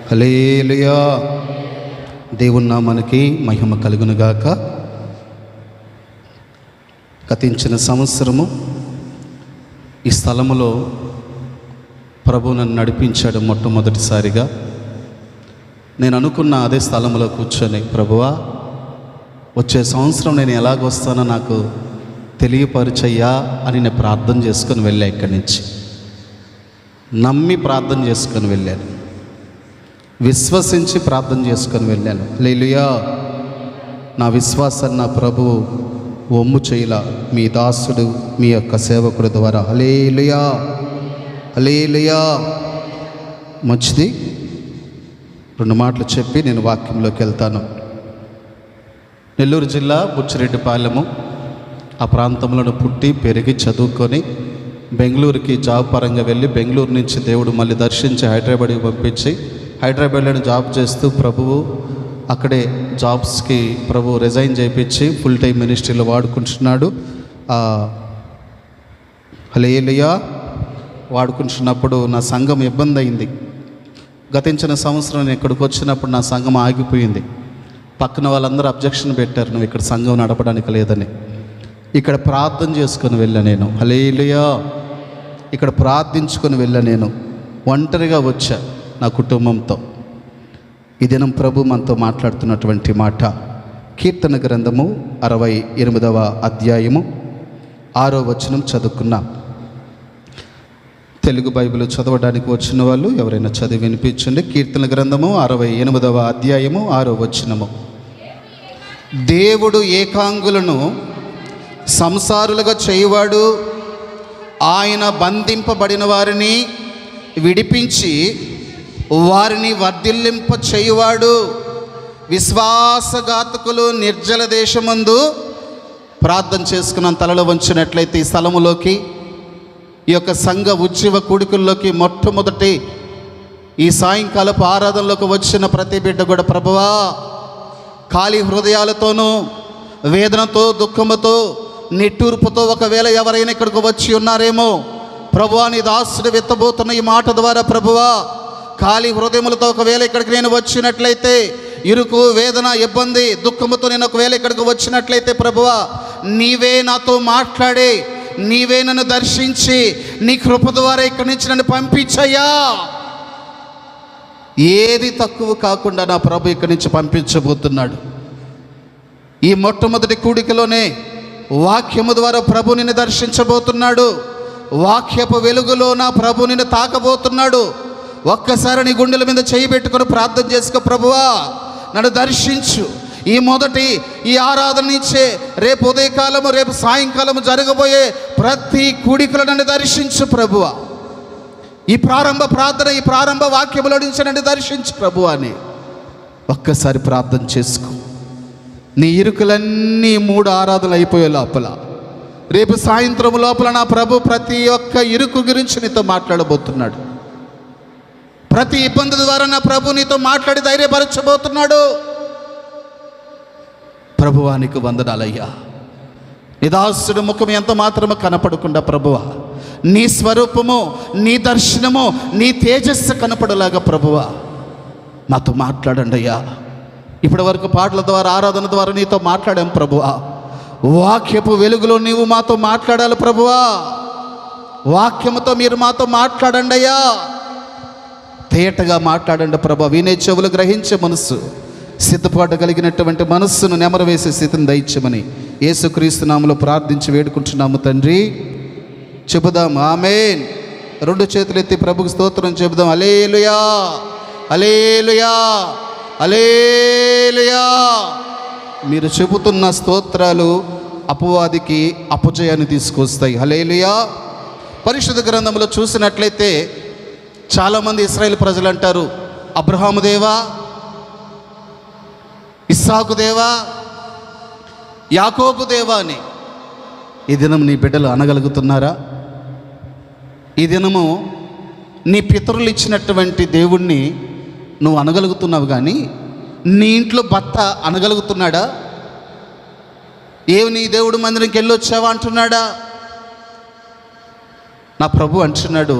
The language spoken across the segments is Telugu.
హల్లెలూయా. దేవుని నామానికి మహిమ కలుగునుగాక. గతించిన సంవత్సరము ఈ స్థలములో ప్రభు నన్ను నడిపించాడు. మొట్టమొదటిసారిగా నేను అనుకున్న అదే స్థలంలో కూర్చొని, ప్రభువా వచ్చే సంవత్సరం నేను ఎలాగొస్తానో నాకు తెలియపరిచయ్యా అని నేను ప్రార్థన చేసుకొని వెళ్ళా. ఇక్కడి నుంచి నమ్మి ప్రార్థన చేసుకొని వెళ్ళాను, విశ్వసించి ప్రార్థన చేసుకొని వెళ్ళాను. హల్లెలూయా. నా విశ్వాసాన్ని నా ప్రభువు ఒమ్ము చేయలా. మీ దాసుడు మీ యొక్క సేవకుడి ద్వారా. హల్లెలూయా, హల్లెలూయా. మంచిది. 2 మాటలు చెప్పి నేను వాక్యంలోకి వెళ్తాను. నెల్లూరు జిల్లా బుచ్చిరెడ్డిపాలెము ఆ ప్రాంతంలో పుట్టి పెరిగి చదువుకొని బెంగళూరుకి జాబ్ పరంగా వెళ్ళి, బెంగళూరు నుంచి దేవుడు మళ్ళీ దర్శించి హైదరాబాద్కి పంపించి, హైదరాబాద్లో జాబ్ చేస్తూ ప్రభువు అక్కడే జాబ్స్కి ప్రభు రిజైన్ చేయించి ఫుల్ టైం మినిస్ట్రీలో వాడుకుంటున్నాడు. హల్లెలూయా. వాడుకుంటున్నప్పుడు నా సంఘం ఇబ్బంది అయింది. గతించిన సంవత్సరం నేను ఇక్కడికి వచ్చినప్పుడు నా సంఘం ఆగిపోయింది. పక్కన వాళ్ళందరూ అబ్జెక్షన్ పెట్టారు, నువ్వు ఇక్కడ సంఘం నడపడానికి లేదని. ఇక్కడ ప్రార్థన చేసుకొని వెళ్ళా నేను. హల్లెలూయా. ఇక్కడ ప్రార్థించుకొని వెళ్ళా నేను. ఒంటరిగా వచ్చా నా కుటుంబంతో. ఈ దినం ప్రభు మనతో మాట్లాడుతున్నటువంటి మాట కీర్తన గ్రంథము 68వ అధ్యాయము 6వ వచనం చదువుకున్నాం. తెలుగు బైబిల్ చదవడానికి వచ్చిన వాళ్ళు ఎవరైనా చదివి వినిపించండి. కీర్తన గ్రంథము 68వ అధ్యాయము 6వ వచనము. దేవుడు ఏకాంగులను సంసారులుగా చేయువాడు, ఆయన బంధింపబడిన వారిని విడిపించి వారిని వర్ధిల్లింప చేయువాడు. విశ్వాసఘాతకులు నిర్జల దేశమందు ప్రార్థన చేసుకున్న తలలో వంచినట్లయితే ఈ స్థలములోకి, ఈ యొక్క సంఘ ఉజ్జీవ కూడికల్లోకి మొట్టమొదటి ఈ సాయంకాలపు ఆరాధనలోకి వచ్చిన ప్రతి బిడ్డ కూడా, ప్రభువా ఖాళీ హృదయాలతోనూ వేదనతో దుఃఖముతో నిట్టూర్పుతో ఒకవేళ ఎవరైనా ఇక్కడికి వచ్చి ఉన్నారేమో, ప్రభువా నీ దాసుడు విత్తబోతున్న ఈ మాట ద్వారా, ప్రభువా ఖాళీ హృదయములతో ఒకవేళ ఇక్కడికి నేను వచ్చినట్లయితే, ఇరుకు వేదన ఇబ్బంది దుఃఖముతో నేను ఒకవేళ ఇక్కడికి వచ్చినట్లయితే, ప్రభువా నీవే నాతో మాట్లాడి, నీవే నన్ను దర్శించి నీ కృప ద్వారా ఇక్కడి నుంచి నన్ను పంపించయ్యా. ఏది తక్కువ కాకుండా నా ప్రభు ఇక్కడి నుంచి పంపించబోతున్నాడు. ఈ మొట్టమొదటి కూడికలోనే వాక్యము ద్వారా ప్రభు నిన్ను దర్శించబోతున్నాడు. వాక్యపు వెలుగులో నా ప్రభు నిన్ను తాకబోతున్నాడు. ఒక్కసారి నీ గుండెల మీద చేయి పెట్టుకొని ప్రార్థన చేసుకో, ప్రభువా నన్ను దర్శించు. ఈ ఆరాధన నుంచే రేపు ఉదయకాలము రేపు సాయంకాలము జరగబోయే ప్రతి కూడికలో నన్ను దర్శించు ప్రభువా. ఈ ప్రారంభ ప్రార్థన, ఈ ప్రారంభ వాక్యములో నుంచి నన్ను దర్శించు ప్రభువా అని ఒక్కసారి ప్రార్థన చేసుకో. నీ ఇరుకులన్నీ 3 ఆరాధనలు అయిపోయే లోపల, రేపు సాయంత్రం లోపల నా ప్రభు ప్రతి ఒక్క ఇరుకు గురించి నీతో మాట్లాడబోతున్నాడు. ప్రతి ఇబ్బంది ద్వారా నా ప్రభు నీతో మాట్లాడి ధైర్యపరచబోతున్నాడు. ప్రభువానికి వందనాలయ్యా. నీ దాసుడి ముఖం ఎంత మాత్రము కనపడకుండా, ప్రభువా నీ స్వరూపము, నీ దర్శనము, నీ తేజస్సు కనపడలాగా ప్రభువా మాతో మాట్లాడండి అయ్యా. ఇప్పటి వరకు పాటల ద్వారా ఆరాధన ద్వారా నీతో మాట్లాడాం ప్రభువా. వాక్యపు వెలుగులో నీవు మాతో మాట్లాడాలి ప్రభువా. వాక్యముతో మీరు మాతో మాట్లాడండి అయ్యా. తేటగా మాట్లాడండి ప్రభా. వినే చెవులు, గ్రహించే మనస్సు, సిద్ధపాటు కలిగినటువంటి మనస్సును నెమరవేసే స్థితిని దయచేయమని యేసుక్రీస్తు నామములో ప్రార్థించి వేడుకుంటున్నాము తండ్రి. చెబుదాం ఆమేన్. 2 చేతులు ఎత్తి ప్రభుకు స్తోత్రం చెబుదాం. హల్లెలూయా, హల్లెలూయా, హల్లెలూయా. మీరు చెబుతున్న స్తోత్రాలు అపవాదికి అపజయాన్ని తీసుకొస్తాయి. హల్లెలూయా. పరిశుద్ధ గ్రంథంలో చూసినట్లయితే చాలామంది ఇశ్రాయేలు ప్రజలు అంటారు, అబ్రహాము దేవా, ఇస్సాకు దేవా, యాకోబు దేవా అని. ఈ దినం నీ బిడ్డలు అనగలుగుతున్నారా? ఈ దినము నీ పితరులు ఇచ్చినటువంటి దేవుణ్ణి నువ్వు అనగలుగుతున్నావు, కానీ నీ ఇంట్లో భర్త అనగలుగుతున్నాడా? నీ దేవుడు మందిరంకి వెళ్ళొచ్చావా అంటున్నాడా? నా ప్రభు అంటున్నాడు,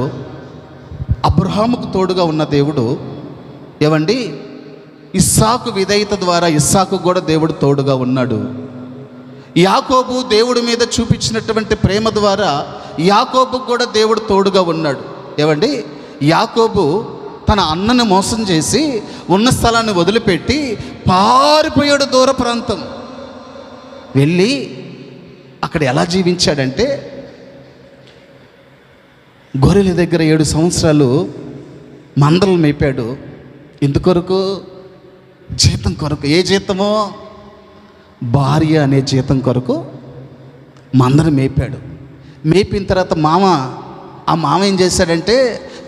అబ్రహాముకు తోడుగా ఉన్న దేవుడు ఏమండి ఇస్సాకు విధేయత ద్వారా ఇస్సాకు కూడా దేవుడు తోడుగా ఉన్నాడు. యాకోబు దేవుడి మీద చూపించినటువంటి ప్రేమ ద్వారా యాకోబుకు కూడా దేవుడు తోడుగా ఉన్నాడు. ఏమండి యాకోబు తన అన్నను మోసం చేసి ఉన్న స్థలాన్ని వదిలిపెట్టి పారిపోయాడు దూర ప్రాంతం. వెళ్ళి అక్కడ ఎలా జీవించాడంటే గొర్రెల దగ్గర 7 సంవత్సరాలు మందలు మేపాడు. ఎందుకొరకు? జీతం కొరకు. ఏ జీతమో? భార్య అనే జీతం కొరకు మందను మేపాడు. మేపిన తర్వాత ఆ మామ ఏం చేశాడంటే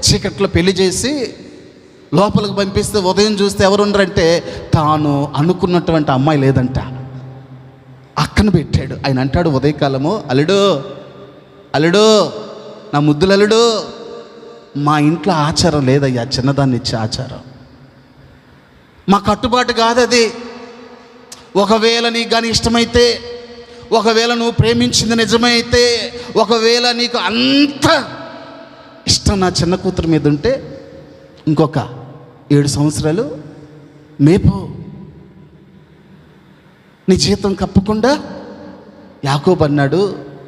చీకట్లో పెళ్లి చేసి లోపలికి పంపిస్తే ఉదయం చూస్తే ఎవరున్నారంటే తాను అనుకున్నటువంటి అమ్మాయి లేదంట, అక్కను పెట్టాడు. ఆయన అంటాడు ఉదయకాలము, అల్లుడు అల్లుడు నా ముద్దులు అల్లుడు, మా ఇంట్లో ఆచారం లేదయ్యా, చిన్నదాన్ని ఇచ్చే ఆచారం మా కట్టుబాటు కాదు అది. ఒకవేళ నీకు కానీ ఇష్టమైతే, ఒకవేళ నువ్వు ప్రేమించింది నిజమైతే, ఒకవేళ నీకు అంత ఇష్టం నా చిన్న కూతురు మీద ఉంటే ఇంకొక 7 సంవత్సరాలు మేపు, నీ జీతం కప్పకుండా. యాకోబు అన్నాడు,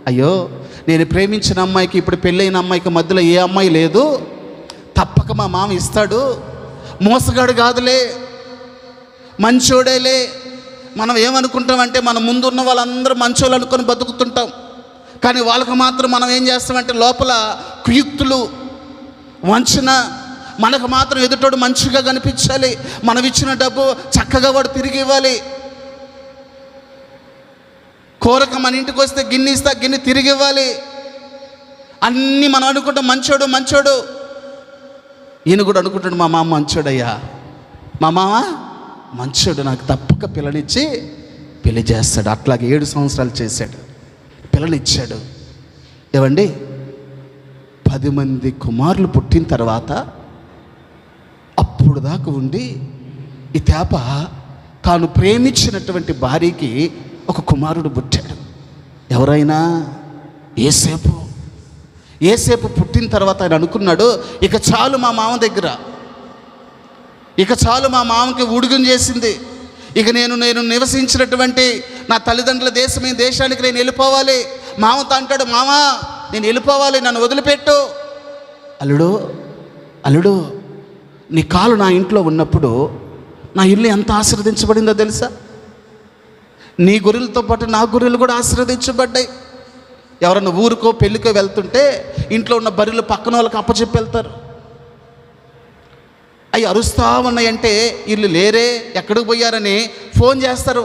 అయ్యో నేను ప్రేమించిన అమ్మాయికి ఇప్పుడు పెళ్ళైన అమ్మాయికి మధ్యలో ఏ అమ్మాయి లేదు, తప్పక మా మామ ఇస్తాడు. మోసగాడు కాదులే, మంచోడేలే. మనం ఏమనుకుంటామంటే మన ముందున్న వాళ్ళందరూ మంచోళ్ళు అనుకొని బతుకుతుంటాం, కానీ వాళ్ళకు మాత్రం మనం ఏం చేస్తామంటే లోపల కుయుక్తులు, వంచన. మనకు మాత్రం ఎదుటోడు మంచిగా కనిపించాలి, మనం ఇచ్చిన డబ్బు చక్కగా వాడు తిరిగి ఇవ్వాలి. కోరక మన ఇంటికి వస్తే గిన్నె ఇస్తా, గిన్నె తిరిగి ఇవ్వాలి. అన్నీ మనం అనుకుంటాం మంచోడు మంచోడు. ఈయన కూడా అనుకుంటాడు మా మామ మంచోడయ్యా, మా మామ మంచోడు, నాకు తప్పక పిల్లనిచ్చి పెళ్లి చేస్తాడు. అట్లాగే 7 సంవత్సరాలు చేశాడు, పిల్లనిచ్చాడు. ఏవండి 10 మంది కుమారులు పుట్టిన తర్వాత అప్పుడు దాకా ఉండి ఈ తేప తాను ప్రేమించినటువంటి భార్యకి ఒక కుమారుడు పుట్టాడు. ఎవరైనా? ఏసేపు పుట్టిన తర్వాత ఆయన అనుకున్నాడు, ఇక చాలు మా మామ దగ్గర, ఇక చాలు మా మామకి ఉడుగుం చేసింది, ఇక నేను నివసించినటువంటి నా తల్లిదండ్రుల దేశానికి నేను వెళ్ళిపోవాలి. మామతో అంటాడు, మామ నేను వెళ్ళిపోవాలి, నన్ను వదిలిపెట్టు. అల్లుడు నీ కాలు నా ఇంట్లో ఉన్నప్పుడు నా ఇల్లు ఎంత ఆశీర్వదించబడిందో తెలుసా? నీ గొర్రెలతో పాటు నా గొర్రెలు కూడా ఆశీర్వదించబడ్డాయి. ఎవరన్నా ఊరికో పెళ్ళికో వెళ్తుంటే ఇంట్లో ఉన్న బర్రెలు పక్కన వాళ్ళకి అప్పచెప్పి వెళ్తారు. అవి అరుస్తా ఉన్నాయంటే వీళ్ళు లేరే, ఎక్కడికి పోయారని ఫోన్ చేస్తారు.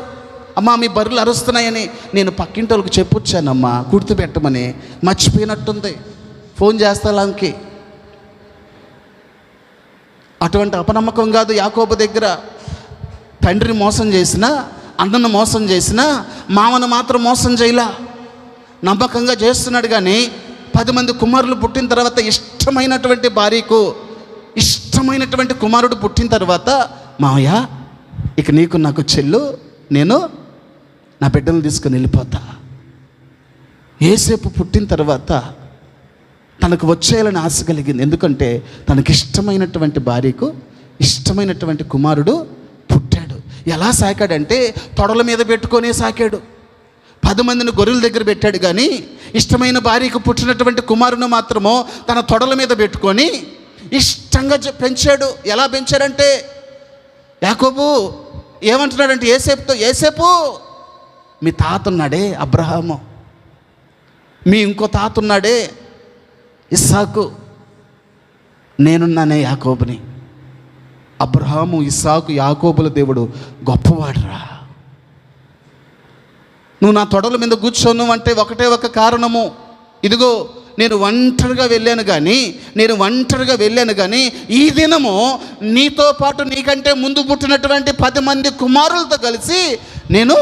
అమ్మా మీ బర్రెలు అరుస్తున్నాయని. నేను పక్కింటి వాళ్ళకి చెప్పొచ్చానమ్మా గుర్తుపెట్టమని, మర్చిపోయినట్టుంది. ఫోన్ చేస్తాలాంకి. అటువంటి అపనమ్మకం కాదు యాకోబు దగ్గర. తండ్రిని మోసం చేసినా, అన్నను మోసం చేసినా, మామను మాత్రం మోసం చేయలా, నమ్మకంగా చేస్తున్నాడు. కానీ 10 మంది కుమారులు పుట్టిన తర్వాత ఇష్టమైనటువంటి భార్యకు ఇష్టమైనటువంటి కుమారుడు పుట్టిన తర్వాత, మామయ్య ఇక నీకు నాకు చెల్లు, నేను నా బిడ్డను తీసుకుని వెళ్ళిపోతా. యేసేపు పుట్టిన తర్వాత తనకు వచ్చేయాలని ఆశ కలిగింది. ఎందుకంటే తనకి ఇష్టమైనటువంటి భార్యకు ఇష్టమైనటువంటి కుమారుడు పుట్టాడు. ఎలా సాకాడంటే తొడల మీద పెట్టుకొనే సాకాడు. 10 మందిని గొర్రెల దగ్గర పెట్టాడు, కానీ ఇష్టమైన భార్యకు పుట్టినటువంటి కుమారుని మాత్రమో తన తొడల మీద పెట్టుకొని ఇష్టంగా పెంచాడు. ఎలా పెంచాడంటే యాకోబు ఏమంటున్నాడంటే ఏసేపు మీ తాత ఉన్నాడే అబ్రహాము, మీ ఇంకో తాత ఉన్నాడే ఇస్సాకు, నేనున్నానే యాకోబుని. అబ్రహాము, ఇస్సాకు, యాకోబుల దేవుడు గొప్పవాడురా. నువ్వు నా తొడల మీద కూర్చోను అంటే ఒకటే ఒక కారణము. ఇదిగో నేను ఒంటరిగా వెళ్ళాను కానీ ఈ దినము నీతో పాటు నీకంటే ముందు పుట్టినటువంటి 10 మంది కుమారులతో కలిసి నేను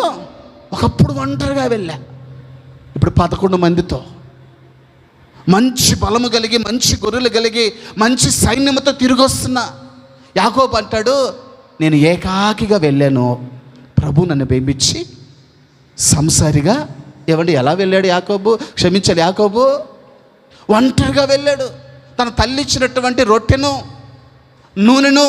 ఒకప్పుడు ఒంటరిగా వెళ్ళా, ఇప్పుడు 11 మందితో మంచి బలము కలిగి, మంచి గొర్రెలు కలిగి, మంచి సైన్యముతో తిరిగి వస్తున్నా. యాకోబు అంటాడు, నేను ఏకాకిగా వెళ్ళాను, ప్రభు నన్ను ప్రేమించి సంసారిగా. ఏమండి ఎలా వెళ్ళాడు యాకోబు? క్షమించాలి, యాకోబు ఒంటరిగా వెళ్ళాడు. తన తల్లి ఇచ్చినటువంటి రొట్టెను, నూనెను,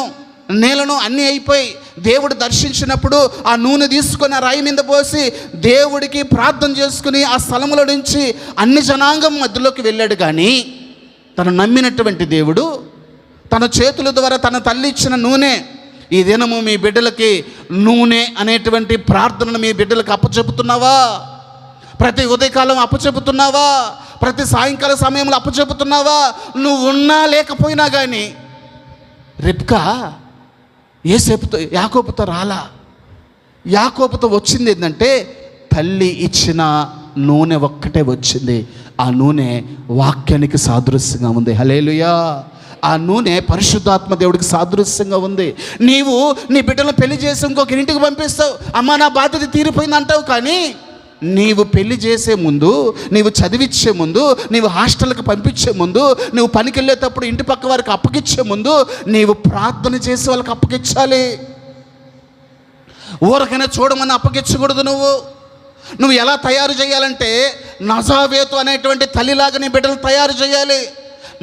నీళ్ళను అన్నీ అయిపోయి దేవుడు దర్శించినప్పుడు ఆ నూనె తీసుకొని ఆ రాయి మీద పోసి దేవుడికి ప్రార్థన చేసుకుని ఆ స్థలంలో నుంచి అన్ని జనాంగం మధ్యలోకి వెళ్ళాడు. కానీ తను నమ్మినటువంటి దేవుడు తన చేతుల ద్వారా తన తల్లి ఇచ్చిన నూనె, ఈ దినము మీ బిడ్డలకి నూనె అనేటువంటి ప్రార్థనను మీ బిడ్డలకు అప్పచెపుతున్నావా? ప్రతి ఉదయకాలం అప్పచెపుతున్నావా? ప్రతి సాయంకాల సమయంలో అప్పచెపుతున్నావా? నువ్వు ఉన్నా లేకపోయినా కానీ రిబ్కా యోసేపుతో యాకోబుతో రాలా. యాకోబుతో వచ్చింది ఏంటంటే తల్లి ఇచ్చిన నూనె ఒక్కటే వచ్చింది. ఆ నూనె వాక్యానికి సాదృశ్యంగా ఉంది. హల్లెలూయా. ఆ నూనె పరిశుద్ధాత్మ దేవుడికి సాదృశ్యంగా ఉంది. నీవు నీ బిడ్డలను పెళ్లి చేసి ఇంకొక ఇంటికి పంపిస్తావు, అమ్మ నా బాధ్యత తీరిపోయింది అంటావు. కానీ నీవు పెళ్లి చేసే ముందు, నీవు చదివించే ముందు, నీవు హాస్టల్కి పంపించే ముందు, నువ్వు పనికి వెళ్ళేటప్పుడు ఇంటి పక్క వారికి అప్పగించే ముందు నీవు ప్రార్థన చేసి వాళ్ళకి అప్పగించాలి. ఊరకైనా చూడమని అప్పగించకూడదు. నువ్వు ఎలా తయారు చేయాలంటే నజావేతు అనేటువంటి తల్లిలాగా నీ బిడ్డలు తయారు చేయాలి.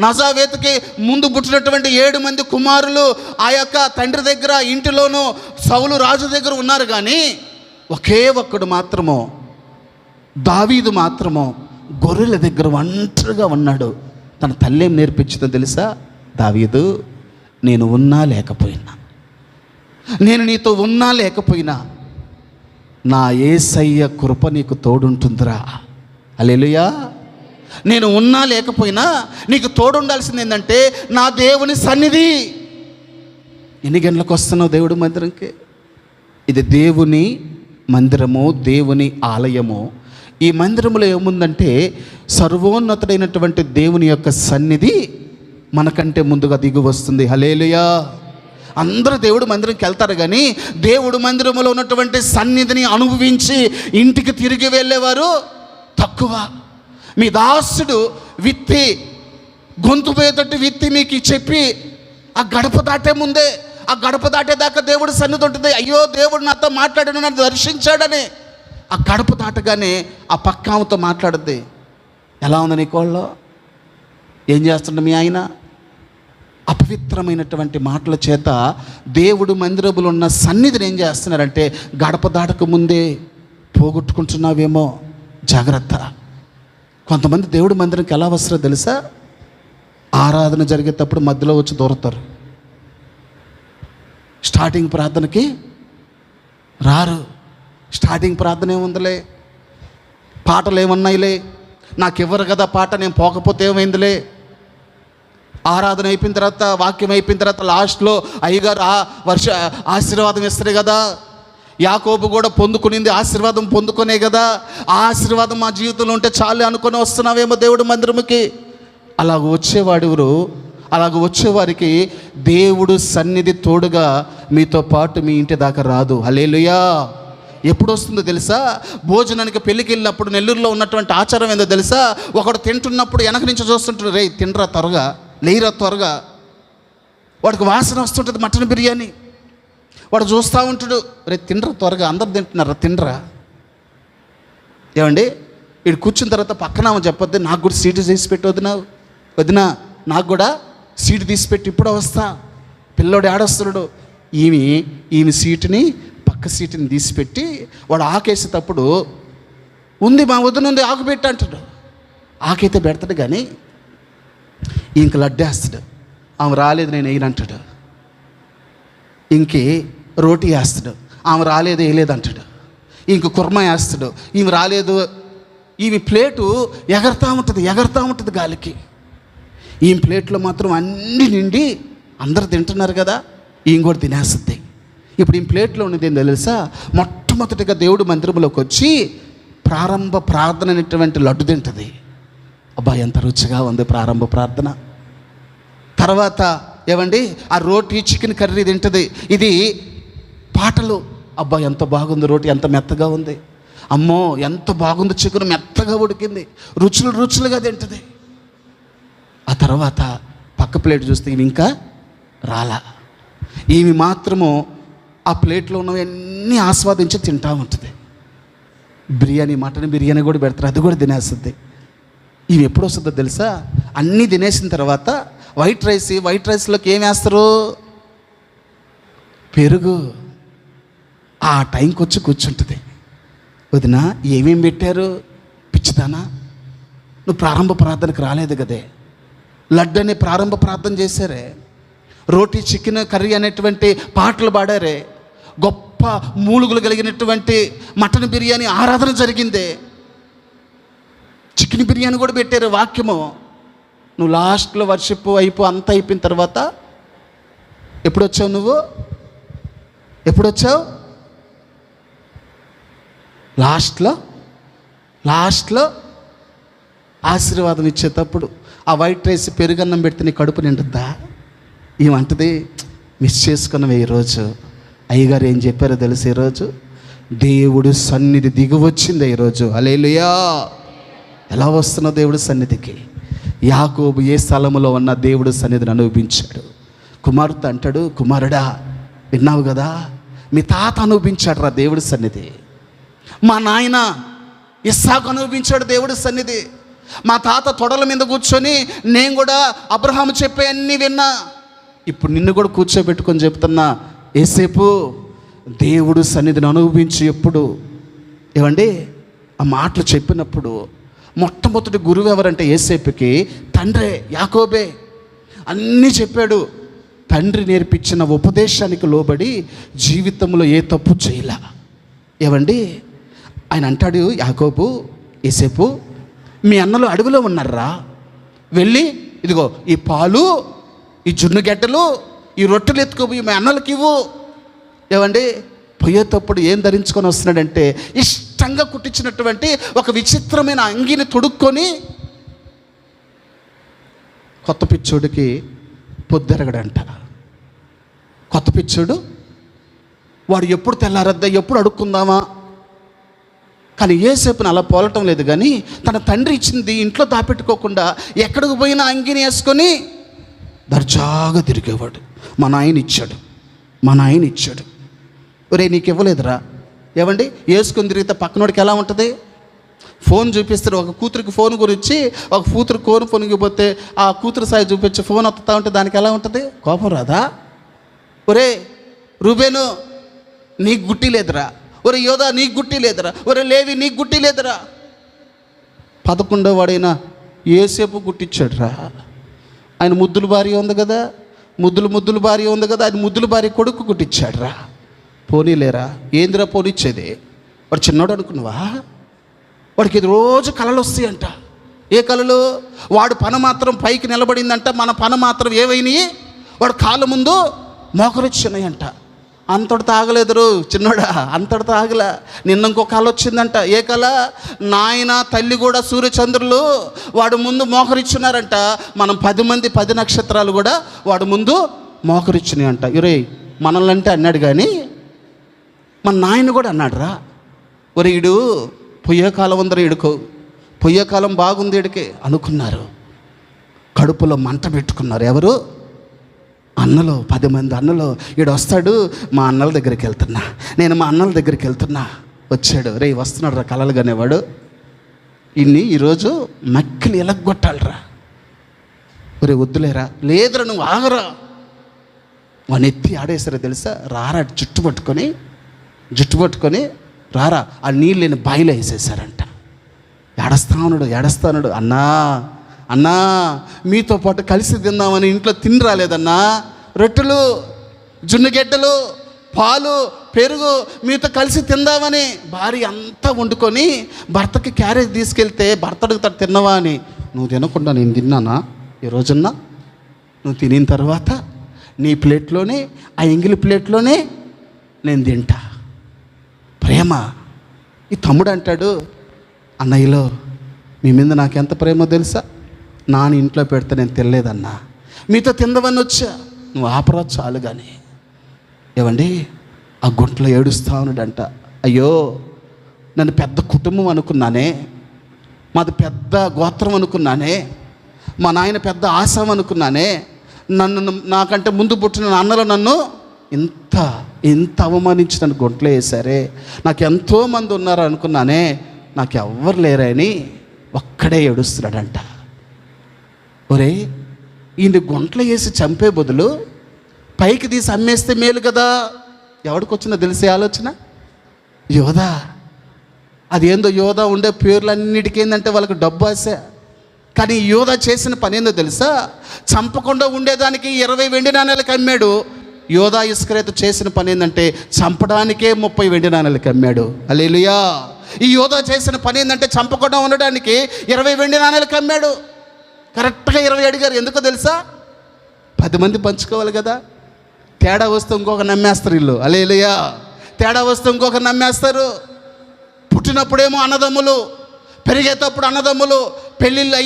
నజావేతుకి ముందు పుట్టినటువంటి 7 మంది కుమారులు ఆ యొక్క తండ్రి దగ్గర ఇంటిలోనూ సౌలు రాజు దగ్గర ఉన్నారు. కానీ ఒకే ఒక్కడు మాత్రము, దావీదు మాత్రము గొర్రెల దగ్గర ఒంటరిగా ఉన్నాడు. తన తల్లి ఏం నేర్పించిందో తెలుసా? దావీదు, నేను ఉన్నా లేకపోయినా, నేను నీతో ఉన్నా లేకపోయినా నా యేసయ్య కృప నీకు తోడుంటుందిరా. హల్లెలూయా. నేను ఉన్నా లేకపోయినా నీకు తోడుండాల్సింది ఏంటంటే నా దేవుని సన్నిధి. ఎన్ని గంటలకు వస్తున్నావు దేవుడి మందిరంకి? ఇది దేవుని మందిరము, దేవుని ఆలయము. ఈ మందిరంలో ఏముందంటే సర్వోన్నతుడైనటువంటి దేవుని యొక్క సన్నిధి మనకంటే ముందుగా దిగి వస్తుంది. హల్లెలూయా. అందరూ దేవుడు మందిరంకి వెళ్తారు, కానీ దేవుడు మందిరంలో ఉన్నటువంటి సన్నిధిని అనుభవించి ఇంటికి తిరిగి వెళ్ళేవారు తక్కువ. మీ దాసుడు విత్తి, గొంతు పోయేటట్టు విత్తి మీకు చెప్పి ఆ గడప దాటే ముందే, ఆ గడప దాటేదాకా దేవుడు సన్నిధి ఉంటుంది. అయ్యో దేవుడు నాతో మాట్లాడాడు, నన్ను దర్శించాడని ఆ గడప దాటగానే ఆ పక్క ఆమెతో మాట్లాడుద్ది. ఎలా ఉంది నీ కోళ్ళో? ఏం చేస్తుండ మీ ఆయన? అపవిత్రమైనటువంటి మాటల చేత దేవుడు మందిరములో ఉన్న సన్నిధిని ఏం చేస్తున్నారంటే గడప దాటక ముందే పోగొట్టుకుంటున్నావేమో, జాగ్రత్త. కొంతమంది దేవుడు మందిరంకి ఎలా వస్తారో తెలుసా? ఆరాధన జరిగేటప్పుడు మధ్యలో వచ్చి దూరతారు. స్టార్టింగ్ ప్రార్థనకి రారు. స్టార్టింగ్ ప్రార్థన ఏముందిలే, పాటలు ఏమన్నాయిలే, నాకు ఇవ్వరు కదా పాట, నేను పోకపోతే ఏమైందిలే. ఆరాధన అయిపోయిన తర్వాత, వాక్యం అయిపోయిన తర్వాత లాస్ట్లో అయ్యగారు ఆశీర్వాదం ఇస్తారు కదా. యాకోబు కూడా పొందుకునింది ఆశీర్వాదం పొందుకునే కదా. ఆ ఆశీర్వాదం మా జీవితంలో ఉంటే చాలు అనుకొని వస్తున్నావేమో దేవుడు మందిరముకి. అలాగ వచ్చేవారికి దేవుడు సన్నిధి తోడుగా మీతో పాటు మీ ఇంటి దాకా రాదు. హల్లెలూయా. ఎప్పుడు వస్తుందో తెలుసా? భోజనానికి పెళ్ళికి వెళ్ళినప్పుడు నెల్లూరులో ఉన్నటువంటి ఆచారం ఏందో తెలుసా? ఒకడు తింటున్నప్పుడు వెనక నుంచి చూస్తుంటాడు, రే తినరా త్వరగా, లేరా త్వరగా. వాడికి వాసన వస్తుంటుంది మటన్ బిర్యానీ. వాడు చూస్తూ ఉంటాడు, రే తినరా త్వరగా, అందరు తింటున్నారా, తినరా. ఏమండి, వీడు కూర్చున్న తర్వాత పక్కన చెప్పొద్దు, నాకు కూడా సీటు తీసి పెట్టి వదినా నాకు కూడా సీటు తీసిపెట్టి ఇప్పుడే వస్తా. పిల్లోడు ఏడొస్తున్నాడు. ఈమె సీటుని, పక్క సీటుని తీసిపెట్టి వాడు ఆకేసేటప్పుడు ఉంది మా వదిన ఉంది ఆకు పెట్టి అంటాడు. ఆకైతే పెడతాడు, కానీ ఇంక లడ్డేస్తాడు. ఆమె రాలేదు నేను వేయనంటాడు. ఇంకే రోటీ వేస్తాడు, ఆమె రాలేదు వేయలేదు అంటాడు. ఇంక కుర్మా వేస్తాడు, ఈమె రాలేదు. ఈమె ప్లేటు ఎగరుతూ ఉంటుంది గాలికి. ఈ ప్లేట్లో మాత్రం అన్నీ నిండి అందరు తింటున్నారు కదా, ఈమె కూడా తినేస్తుంది. ఇప్పుడు ఈ ప్లేట్లో ఉన్నది ఏం తెలుసా? మొట్టమొదటిగా దేవుడు మందిరంలోకి వచ్చి ప్రారంభ ప్రార్థన అనేటువంటి లడ్డు తింటుంది. అబ్బా ఎంత రుచిగా ఉంది ప్రారంభ ప్రార్థన. తర్వాత ఏమండి ఆ రోటీ చికెన్ కర్రీ తింటుంది. ఇది పాటలు, అబ్బా ఎంత బాగుంది రోటీ, ఎంత మెత్తగా ఉంది, అమ్మో ఎంత బాగుంది చికెన్, మెత్తగా ఉడికింది, రుచులుగా తింటుంది. ఆ తర్వాత పక్క ప్లేట్ చూస్తే ఇవి ఇంకా రాలా. ఈమె మాత్రము ఆ ప్లేట్లో ఉన్నవన్నీ ఆస్వాదించి తింటూ ఉంటుంది. బిర్యానీ, మటన్ బిర్యానీ కూడా పెడతారు, అది కూడా తినేస్తుంది. ఇవి ఎప్పుడు వస్తుందో తెలుసా? అన్నీ తినేసిన తర్వాత వైట్ రైస్లోకి ఏం వేస్తారు? పెరుగు. ఆ టైంకి వచ్చి కూర్చుంటుంది. వదినా ఏమేం పెట్టారు? పిచ్చిదానా, నువ్వు ప్రారంభ ప్రార్థనకు రాలేదు కదే. లడ్డు అనే ప్రారంభ ప్రార్థన చేశారే, రోటీ చికెన్ కర్రీ అనేటువంటి పాటలు పాడారే, గొప్ప మూలుగులు కలిగినటువంటి మటన్ బిర్యానీ ఆరాధన జరిగిందే, చికెన్ బిర్యానీ కూడా పెట్టారు వాక్యము. నువ్వు లాస్ట్లో వర్షిప్ అంతా అయిపోయిన తర్వాత ఎప్పుడొచ్చావు? నువ్వు ఎప్పుడొచ్చావు? లాస్ట్లో ఆశీర్వాదం ఇచ్చేటప్పుడు ఆ వైట్ రైస్ పెరుగన్నం పెడితే నీ కడుపు నిండుద్దా? ఏమంటది? మిస్ చేసుకున్నావు ఈరోజు. అయ్యగారు ఏం చెప్పారో తెలుసు? ఈరోజు దేవుడు సన్నిధి దిగి వచ్చింది ఈరోజు. హల్లెలూయా. ఎలా వస్తున్న దేవుడు సన్నిధికి? యాకోబు ఏ స్థలములో ఉన్న దేవుడు సన్నిధిని అనుభవించాడు. కుమారుడు అంటాడు, కుమారుడా విన్నావు కదా, మీ తాత అనుభవించాడు రా దేవుడి సన్నిధి. మా నాయన ఇస్సాకు అనుభవించాడు దేవుడి సన్నిధి. మా తాత తొడల మీద కూర్చొని నేను కూడా అబ్రహాము చెప్పే అన్నీ విన్నా. ఇప్పుడు నిన్ను కూడా కూర్చోబెట్టుకొని చెప్తున్నా, ఏసేపు దేవుడు సన్నిధిని అనుభవించి ఎప్పుడు ఏమండి ఆ మాటలు చెప్పినప్పుడు మొట్టమొదటి గురువు ఎవరంటే ఏసేపుకి తండ్రే, యాకోబే. అన్నీ చెప్పాడు. తండ్రి నేర్పించిన ఉపదేశానికి లోబడి జీవితంలో ఏ తప్పు చేయలే. ఏమండి ఆయన అంటాడు, యాకోబు, ఏసేపు మీ అన్నలు అడవిలో ఉన్నారా, వెళ్ళి ఇదిగో ఈ పాలు, ఈ జున్ను గడ్డలు, ఈ రొట్టెలు ఎత్తుకోబోయి మీ అన్నలకి ఇవ్వు. ఏమండి పోయేటప్పుడు ఏం ధరించుకొని వస్తున్నాడంటే ఇష్టంగా కుట్టించినటువంటి ఒక విచిత్రమైన అంగిని తొడుక్కొని. కొత్త పిచ్చోడికి పొద్దెరగడంట. కొత్త పిచ్చోడు వాడు ఎప్పుడు తెల్లారద్దా, ఎప్పుడు అడుక్కుందామా. కానీ ఏసేపుని అలా పోలటం లేదు. కానీ తన తండ్రి ఇచ్చింది ఇంట్లో దాపెట్టుకోకుండా ఎక్కడికి పోయినా అంగిని వేసుకొని దర్జాగా తిరిగేవాడు. మా నాయన ఇచ్చాడు. ఒరే నీకు ఇవ్వలేదురా? ఏమండి వేసుకొని తిరిగితే పక్కనోడికి ఎలా ఉంటుంది? ఫోన్ చూపిస్తారు. ఒక కూతురికి ఫోన్ గురించి ఒక కూతురు ఫోన్కి ఆ కూతురు సాయి చూపించి ఫోన్ వస్తా ఉంటే దానికి ఎలా ఉంటుంది? కోపం రాదా? ఒరే రూబేను నీకు గుట్టి లేదురా, ఒరే యోధా నీకు గుట్టి లేదురా, ఒరే లేవి నీకు గుట్టి లేదురా. 11వ వాడైనా ఏసేపు గుట్టించాడు రా. ఆయన ముద్దుల భార్య ఉంది కదా, ముద్దుల భార్య ఉంది కదా, ఆయన ముద్దుల భార్య కొడుకు గుట్టించాడు రా. పోనీలేరా, ఏందిరా పోనిచ్చేది? వాడు చిన్నోడు అనుకున్నావా? వాడికి ఇది రోజు కళలు వస్తాయంట. ఏ కళలు? వాడు పన మాత్రం పైకి నిలబడిందంట, మన పన మాత్రం ఏవైనాయి? వాడు కాళ్ళ ముందు మోకరిచ్చినాయంట. అంతటితో ఆగలేదురు చిన్నోడా, అంతటితో ఆగలే. నిన్న ఇంకో కళ వచ్చిందంట. ఏ కళ? నాయన తల్లి కూడా సూర్యచంద్రులు వాడు ముందు మోకరిచ్చున్నారంట. మనం 10 మంది 10 నక్షత్రాలు కూడా వాడు ముందు మోకరిచ్చినాయి అంట. ఇరే మనల్ని అంటే అన్నాడు కానీ మన నాయన కూడా అన్నాడు రా, ఒరే ఈడు పొయ్యే కాలం ఉందరా, ఈడుకో పొయ్యే కాలం బాగుంది ఈడికి అనుకున్నారు. కడుపులో మంట పెట్టుకున్నారు. ఎవరు? అన్నలు, 10 మంది అన్నలు. ఈడు వస్తాడు, మా అన్నల దగ్గరికి వెళ్తున్నా, నేను మా అన్నల దగ్గరికి వెళ్తున్నా. వచ్చాడు, రే వస్తున్నాడు రా కలలు కానివాడు. ఇన్ని ఈరోజు మక్కిలు ఎలగొట్టాలరా. ఒరే వద్దులేరా, లేదురా నువ్వు ఆగరా. వాడిని ఎత్తి ఆడేసారో తెలుసా? రారా జుట్టు పట్టుకొని రారా, ఆ నీళ్ళు నేను బాయిలో వేసేసారంట. ఏడస్తానుడు. అన్నా మీతో పాటు కలిసి తిందామని ఇంట్లో తిని రాలేదన్నా. రొట్టెలు, జున్నుగెడ్డలు, పాలు, పెరుగు మీతో కలిసి తిందామని భార్య అంతా వండుకొని భర్తకి క్యారేజ్ తీసుకెళ్తే భర్త అడుగుతాడు తిన్నవా అని. నువ్వు తినకుండా నేను తిన్నానా ఈ రోజున్నా? నువ్వు తినిన తర్వాత నీ ప్లేట్లోనే, ఆ ఎంగిలి ప్లేట్లోనే నేను తింటా. ప్రేమ. ఈ తమ్ముడు అంటాడు, అన్నయ్యలో మీ మీద నాకెంత ప్రేమో తెలుసా? నాన్న ఇంట్లో పెడితే నేను తినలేదన్నా, మీతో తిందవని వచ్చా, నువ్వు ఆపరా చాలు. కానీ ఏవండి ఆ గుంట్లో ఏడుస్తా ఉన్నాడంట. అయ్యో నన్ను పెద్ద కుటుంబం అనుకున్నానే, మాది పెద్ద గోత్రం అనుకున్నానే, మా నాయన పెద్ద ఆశం అనుకున్నానే, నాకంటే ముందు పుట్టిన అన్నలు నన్ను ఇంత అవమానించి నన్ను గుంట్లో వేశారే, నాకు ఎంతోమంది ఉన్నారు అనుకున్నానే, నాకు ఎవ్వరు లేరని ఒక్కడే ఏడుస్తున్నాడంట. ఒరే ఈయన గుంటలు వేసి చంపే బదులు పైకి తీసి అమ్మేస్తే మేలు కదా. ఎవరికి వచ్చిందో తెలిసే ఆలోచన? యోధా. అదేందో యోధా ఉండే పేర్లన్నిటికీ ఏంటంటే వాళ్ళకి డబ్బు ఆశ. కానీ యోధా చేసిన పని ఏందో తెలుసా? చంపకుండా ఉండేదానికి 20 వెండి నాణేలకు అమ్మాడు. యోధా ఇస్కరియోతు చేసిన పని ఏంటంటే చంపడానికే 30 వెండి నాణేలకు అమ్మాడు. హల్లెలూయా. ఈ యోధా చేసిన పని ఏంటంటే చంపకుండా ఉండడానికి 20 వెండి నాణేలకు అమ్మాడు. కరెక్ట్గా 20 అడిగారు. ఎందుకో తెలుసా? 10 మంది పంచుకోవాలి కదా. తేడా వస్తే ఇంకొక నమ్మేస్తారు వీళ్ళు. హల్లెలూయా. తేడా వస్తే ఇంకొక నమ్మేస్తారు. పుట్టినప్పుడేమో అన్నదమ్ములు, పెరిగేటప్పుడు అన్నదమ్ములు, పెళ్ళిళ్ళు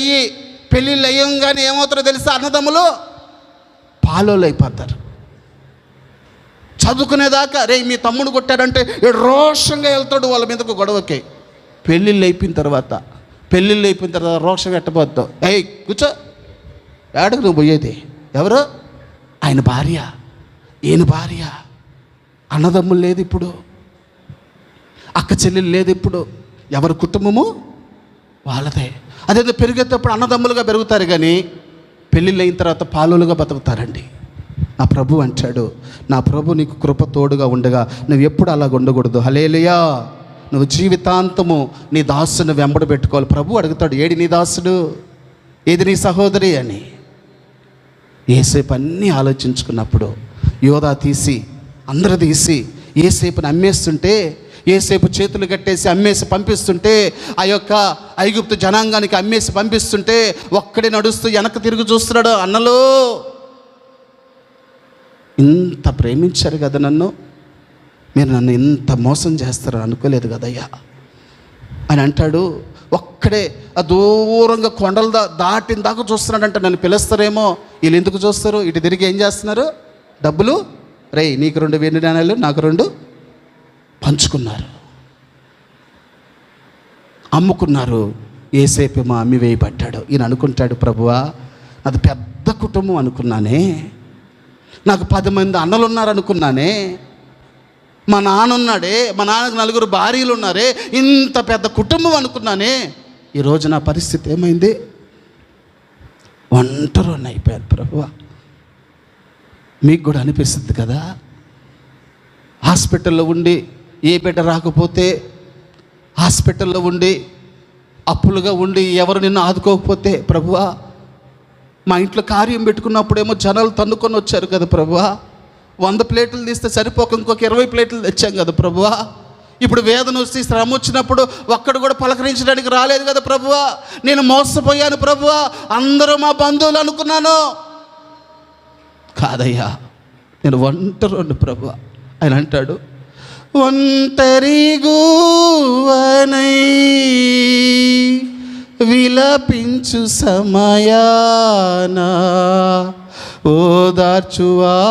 అయ్యంగానే ఏమవుతారో తెలుసా? అన్నదమ్ములు పాలోళ్ళు అయిపోతారు. చదువుకునేదాకా రే మీ తమ్ముడు కొట్టాడంటే రోషంగా వెళ్తాడు వాళ్ళ మీదకు గొడవకి. పెళ్ళిళ్ళు అయిపోయిన తర్వాత రోషం ఎట్టబోద్దాం. ఏయ్ కూర్చో, ఏడకు నువ్వు పోయేది? ఎవరు? ఆయన భార్య, ఈయన భార్య. అన్నదమ్ములు లేదు ఇప్పుడు, అక్క చెల్లెలు లేదు ఇప్పుడు. ఎవరి కుటుంబము వాళ్ళదే. అదేదో పెరిగేటప్పుడు అన్నదమ్ములుగా పెరుగుతారు, కానీ పెళ్ళిళ్ళు అయిన తర్వాత పాలులుగా బతుకుతారండి. నా ప్రభు అంటాడు, నా ప్రభు నీకు కృప తోడుగా ఉండగా నువ్వు ఎప్పుడు అలాగ ఉండకూడదు. హల్లెలూయా. నువ్వు జీవితాంతము నీ దాసుని వెంబడి పెట్టుకోవాలి. ప్రభు అడుగుతాడు, ఏడి నీ దాసుడు, ఏది నీ సహోదరి అని. ఏసేపు అన్నీ ఆలోచించుకున్నప్పుడు యోధా తీసి అందరూ తీసి ఏసేపుని అమ్మేస్తుంటే, ఏసేపు చేతులు కట్టేసి అమ్మేసి పంపిస్తుంటే, ఆ యొక్క ఐగుప్తు జనాంగానికి అమ్మేసి పంపిస్తుంటే ఒక్కడే నడుస్తూ వెనక్కి తిరిగి చూస్తున్నాడు. అన్నలో ఇంత ప్రేమించారు కదా నన్ను, మీరు నన్ను ఇంత మోసం చేస్తారని అనుకోలేదు కదయ్యా అని అంటాడు. ఒక్కడే ఆ దూరంగా కొండలు దాటిన దాకా చూస్తున్నాడంట. నన్ను పిలుస్తారేమో, వీళ్ళు ఎందుకు చూస్తారు? ఇటు తిరిగి ఏం చేస్తున్నారు? డబ్బులు, రే నీకు 2 వెండి నాణేలు, నాకు 2 పంచుకున్నారు, అమ్ముకున్నారు. ఏసేపేమో అమ్మి వేయబడ్డాడు. ఈయన అనుకుంటాడు, ప్రభువా అది పెద్ద కుటుంబం అనుకున్నానే, నాకు 10 మంది అన్నలు ఉన్నారు అనుకున్నానే, మా నాన్న ఉన్నాడే, మా నాన్నకు 4 భార్యలు ఉన్నారే, ఇంత పెద్ద కుటుంబం అనుకున్నానే. ఈరోజు నా పరిస్థితి ఏమైంది? ఒంటరిని అయిపోయాను. ప్రభువా మీకు కూడా అనిపిస్తుంది కదా, హాస్పిటల్లో ఉండి ఏ బిడ్డ రాకపోతే, హాస్పిటల్లో ఉండి అప్పులుగా ఉండి ఎవరు నిన్ను ఆదుకోకపోతే, ప్రభువా మా ఇంట్లో కార్యం పెట్టుకున్నప్పుడేమో జనాలు తన్నుకొని వచ్చారు కదా ప్రభువా, 100 ప్లేట్లు తీస్తే సరిపోక ఇంకొక 20 ప్లేట్లు తెచ్చాం కదా ప్రభువా. ఇప్పుడు వేదన వచ్చి శ్రమ వచ్చినప్పుడు ఒక్కడు కూడా పలకరించడానికి రాలేదు కదా ప్రభువా. నేను మోసపోయాను ప్రభువా, అందరూ మా బంధువులు అనుకున్నాను. కాదయ్యా, నేను ఒంటరిని ప్రభువా. ఆయన అంటాడు, ఒంటరి గువనై విలపించు సమయాన ఓదార్చువారే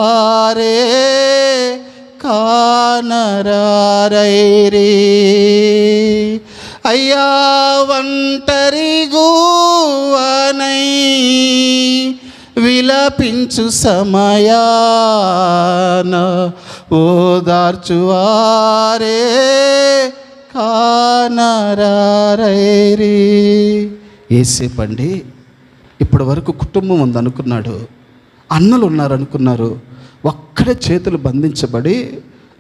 కానరారైరే. అయ్యా ఒంటరి గువనై విలపించు సమయాన ఓదార్చువారే కానరారైరే. ఏసేపండి ఇప్పటి వరకు కుటుంబం ఉందనుకున్నాడు, అన్నలు ఉన్నారనుకున్నారు. ఒక్కడే చేతులు బంధించబడి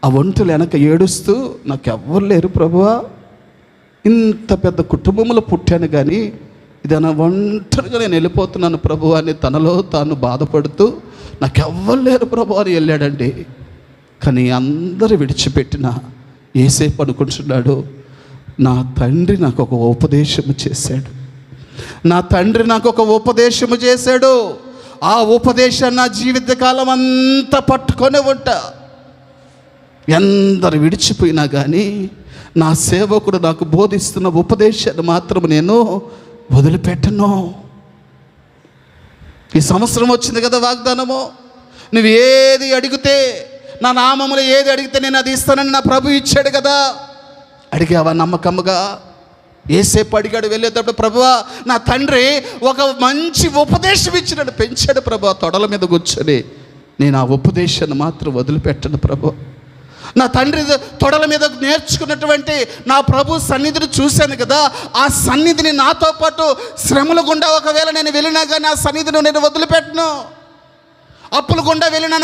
ఆ ఒంటులు వెనక ఏడుస్తూ, నాకెవ్వరు లేరు ప్రభువా, ఇంత పెద్ద కుటుంబంలో పుట్టాను కానీ ఇదన్నా ఒంటరిగా నేను వెళ్ళిపోతున్నాను ప్రభువా అని తనలో తాను బాధపడుతూ, నాకెవ్వరు లేరు ప్రభువా అని వెళ్ళాడండి. కానీ అందరూ విడిచిపెట్టిన ఏసేపు అనుకుంటున్నాడు, నా తండ్రి నాకు ఒక ఉపదేశము చేశాడు, నా తండ్రి నాకు ఒక ఉపదేశము చేశాడు. ఆ ఉపదేశాన్ని నా జీవితకాలం అంతా పట్టుకొని ఉంటా. ఎందరు విడిచిపోయినా కానీ నా సేవకుడు నాకు బోధిస్తున్న ఉపదేశాన్ని మాత్రం నేను వదిలిపెట్టను. ఈ సంవత్సరం వచ్చింది కదా వాగ్దానము, నువ్వు ఏది అడిగితే, నా నామములో ఏది అడిగితే నేను అది ఇస్తానని నా ప్రభు ఇచ్చాడు కదా. అడిగావా నమ్మకముగా? ఏసేపు అడిగాడు వెళ్ళేటప్పుడు, ప్రభువా నా తండ్రి ఒక మంచి ఉపదేశం ఇచ్చినాడు, పెంచాడు ప్రభువా తొడల మీద కూర్చొని, నేను ఆ ఉపదేశాన్ని మాత్రం వదిలిపెట్టను ప్రభు. నా తండ్రి తొడల మీద నేర్చుకున్నటువంటి నా ప్రభు సన్నిధిని చూశాను కదా, ఆ సన్నిధిని నాతో పాటు శ్రమల గుండా ఒకవేళ నేను వెళ్ళినా కానీ ఆ సన్నిధిని నేను వదిలిపెట్టను. అప్పుల గుండా వెళ్ళినా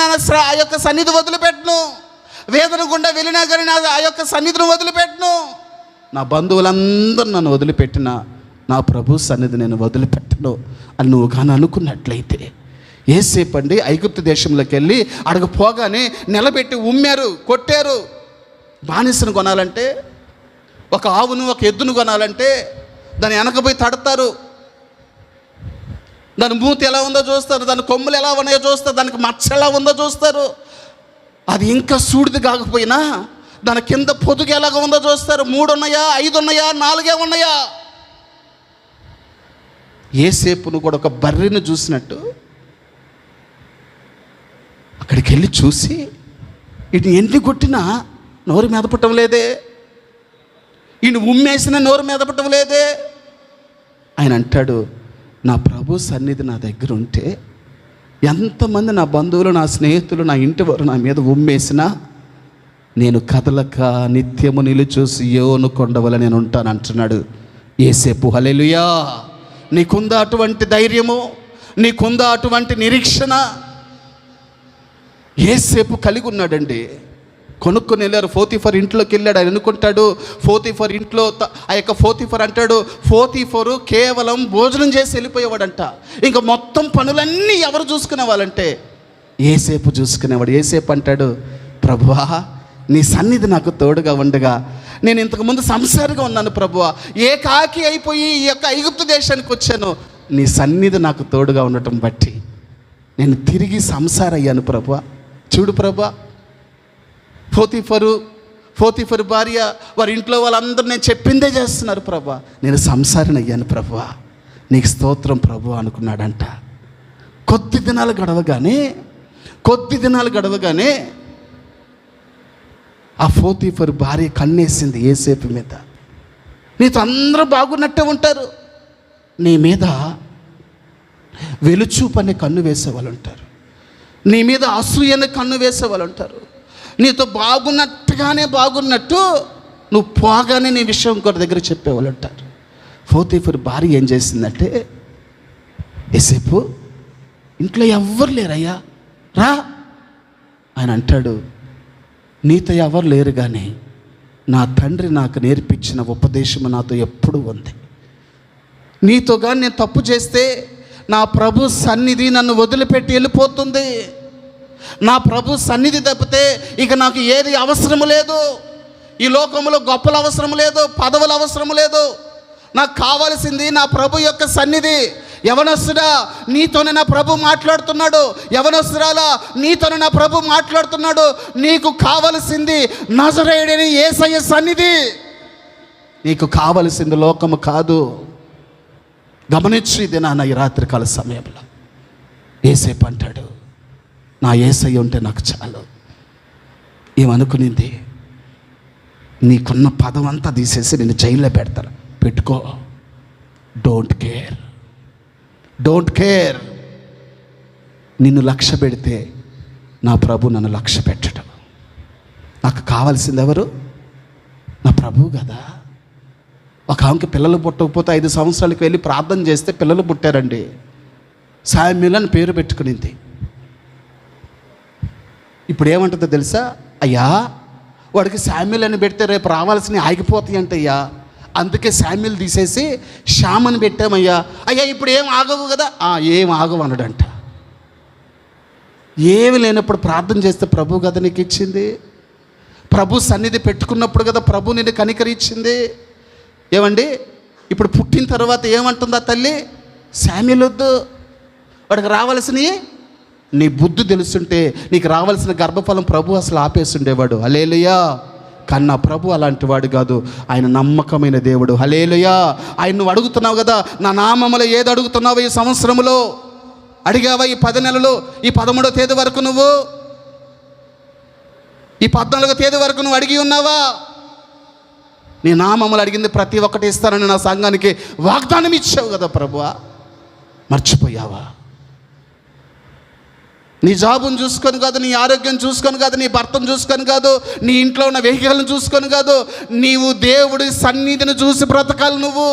ఆ యొక్క సన్నిధి వదిలిపెట్టను. వేదన గుండా వెళ్ళినా కానీ ఆ యొక్క సన్నిధిని వదిలిపెట్టను. నా బంధువులందరూ నన్ను వదిలిపెట్టిన నా ప్రభు సన్నిధి నేను వదిలిపెట్టను అని నువ్వు కానీ అనుకున్నట్లయితే, యేసేపు అండి ఐగుప్తు దేశంలోకి వెళ్ళి అక్కడికి పోగానే నిలబెట్టి ఉమ్మారు, కొట్టారు. బానిసను కొనాలంటే, ఒక ఆవును ఒక ఎద్దును కొనాలంటే దాని వెనకపోయి తడతారు. దాని మూతి ఎలా ఉందో చూస్తారు, దాని కొమ్ములు ఎలా ఉన్నాయో చూస్తారు, దానికి మచ్చ ఎలా ఉందో చూస్తారు. అది ఇంకా సూడిది కాకపోయినా దాని కింద పొదుగు ఎలాగ ఉందో చూస్తారు. 3 ఉన్నాయా, 5 ఉన్నాయా, 4 ఉన్నాయా. యేసేపును కూడా ఒక బర్రెను చూసినట్టు అక్కడికి వెళ్ళి చూసి, ఇటు ఎన్ని కొట్టినా నోరు మెదపటం లేదే, ఈయన ఉమ్మేసిన నోరు మెదపటం లేదే. ఆయన అంటాడు, నా ప్రభు సన్నిధి నా దగ్గర ఉంటే ఎంతమంది నా బంధువులు, నా స్నేహితులు, నా ఇంటి వారు నా మీద ఉమ్మేసినా నేను కదలక నిత్యము నిలుచు సియోను కొండవల నేను ఉంటాను అంటున్నాడు యేసేపు. హల్లెలూయా. నీకుందా అటువంటి ధైర్యము? నీకుందా అటువంటి నిరీక్షణ? యేసేపు కలిగి ఉన్నాడండి. కొనుక్కొని వెళ్ళారు. పోతీఫర్ ఇంట్లోకి వెళ్ళాడు. ఆయన అనుకుంటాడు, పోతీఫర్ ఇంట్లో ఆ యొక్క పోతీఫర్ అంటాడు, పోతీఫరు కేవలం భోజనం చేసి వెళ్ళిపోయేవాడంట. ఇంకా మొత్తం పనులన్నీ ఎవరు చూసుకునేవాళ్ళంటే యేసేపు చూసుకునేవాడు. యేసేపు అంటాడు, ప్రభువా నీ సన్నిధి నాకు తోడుగా ఉండగా నేను ఇంతకుముందు సంసారిగా ఉన్నాను ప్రభువా, ఏకాకి అయిపోయి ఈ యొక్క ఐగుప్తు దేశానికి వచ్చాను. నీ సన్నిధి నాకు తోడుగా ఉండటం బట్టి నేను తిరిగి సంసారయ్యాను ప్రభువా. చూడు ప్రభువా, పోతీఫరు భార్య వారి ఇంట్లో వాళ్ళందరూ నేను చెప్పిందే చేస్తున్నారు ప్రభువా, నేను సంసారిని అయ్యాను ప్రభువా, నీకు స్తోత్రం ప్రభువా అనుకున్నాడంట. కొద్ది దినాలు గడవగానే ఆ పోతీఫరు భార్య కన్నేసింది యేసేపు మీద. నీతో అందరూ బాగున్నట్టే ఉంటారు, నీ మీద వెలుచూపని కన్ను వేసేవాళ్ళు ఉంటారు, నీ మీద అసూయని కన్ను వేసేవాళ్ళు ఉంటారు. నీతో బాగున్నట్టు నువ్వు పోగానే నీ విషయం ఇంకొకరి దగ్గర చెప్పేవాళ్ళు ఉంటారు. పోతీఫరు భార్య ఏం చేసిందంటే, యేసేపు ఇంట్లో ఎవ్వరు లేరయ్యా, రా. ఆయన అంటాడు, నీతో ఎవరు లేరు కానీ నా తండ్రి నాకు నేర్పించిన ఉపదేశము నాతో ఎప్పుడు ఉంది. నీతో కానీ నేను తప్పు చేస్తే నా ప్రభు సన్నిధి నన్ను వదిలిపెట్టి వెళ్ళిపోతుంది. నా ప్రభు సన్నిధి తప్పితే ఇక నాకు ఏది అవసరము లేదు. ఈ లోకంలో గొప్పలు అవసరం లేదు, పదవులు అవసరం లేదు. నాకు కావాల్సింది నా ప్రభు యొక్క సన్నిధి. యవనస్తుడా, నీతోనే నా ప్రభు మాట్లాడుతున్నాడు. యవనస్తురాలా, నీతోనే నా ప్రభు మాట్లాడుతున్నాడు. నీకు కావలసింది నజరేయుడైన యేసయ్య సన్నిధి. నీకు కావలసింది లోకము కాదు. గమనించు ఇది నాన్న. ఈ రాత్రికాల సమయంలో యేసేపు అంటాడు, నా యేసయ్య ఉంటే నాకు చాలు. ఏమనుకునింది, నీకున్న పదం అంతా తీసేసి నేను జైల్లో పెడతాను, పెట్టుకో. Don't care. నిన్ను లక్ష్య పెడితే నా ప్రభు నన్ను లక్ష్య పెట్టడం. నాకు కావాల్సింది ఎవరు? నా ప్రభు కదా. ఒక ఆమెకి పిల్లలు పుట్టకపోతే 5 సంవత్సరాలకు వెళ్ళి ప్రార్థన చేస్తే పిల్లలు పుట్టారండి. శామ్యూల్ అని పేరు పెట్టుకునింది. ఇప్పుడు ఏమంటుందో తెలుసా? అయ్యా వాడికి శామ్యూల్ అని పెడితే రేపు రావాల్సినవి ఆగిపోతాయి అంటయ్యా, అందుకే శామ్యూల్ తీసేసి శ్యామని పెట్టామయ్యా. అయ్యా ఇప్పుడు ఏం ఆగవు కదా? ఏం ఆగవు అన్నాడంట. ఏమి లేనప్పుడు ప్రార్థన చేస్తే ప్రభు కదా నీకు ఇచ్చింది. ప్రభు సన్నిధి పెట్టుకున్నప్పుడు కదా ప్రభు నిన్ను కనికరించింది. ఏమండి, ఇప్పుడు పుట్టిన తర్వాత ఏమంటుందా తల్లి? శామ్యూల్ వద్దు, వాడికి రావాల్సినవి నీ బుద్ధి తెలుసుంటే నీకు రావాల్సిన గర్భఫలం ప్రభు అసలు ఆపేస్తుండేవాడు. హల్లెలూయా. కన్నా ప్రభు అలాంటి వాడు కాదు. ఆయన నమ్మకమైన దేవుడు. హల్లెలూయా. ఆయన నువ్వు అడుగుతున్నావు కదా, నా నామములో ఏది అడుగుతున్నావు ఈ సంవత్సరంలో? అడిగావా ఈ 10 నెలలు? ఈ 13వ తేదీ వరకు నువ్వు, ఈ 14వ తేదీ వరకు నువ్వు అడిగి ఉన్నావా? నీ నామములు అడిగింది ప్రతి ఒక్కటి ఇస్తానని నా సంఘానికి వాగ్దానం ఇచ్చావు కదా ప్రభువా, మర్చిపోయావా? నీ జాబును చూసుకొని కాదు, నీ ఆరోగ్యం చూసుకొని కాదు, నీ భర్తను చూసుకొని కాదు, నీ ఇంట్లో ఉన్న వెహికల్ని చూసుకొని కాదు, నీవు దేవుడి సన్నిధిని చూసి బ్రతకాలి నువ్వు.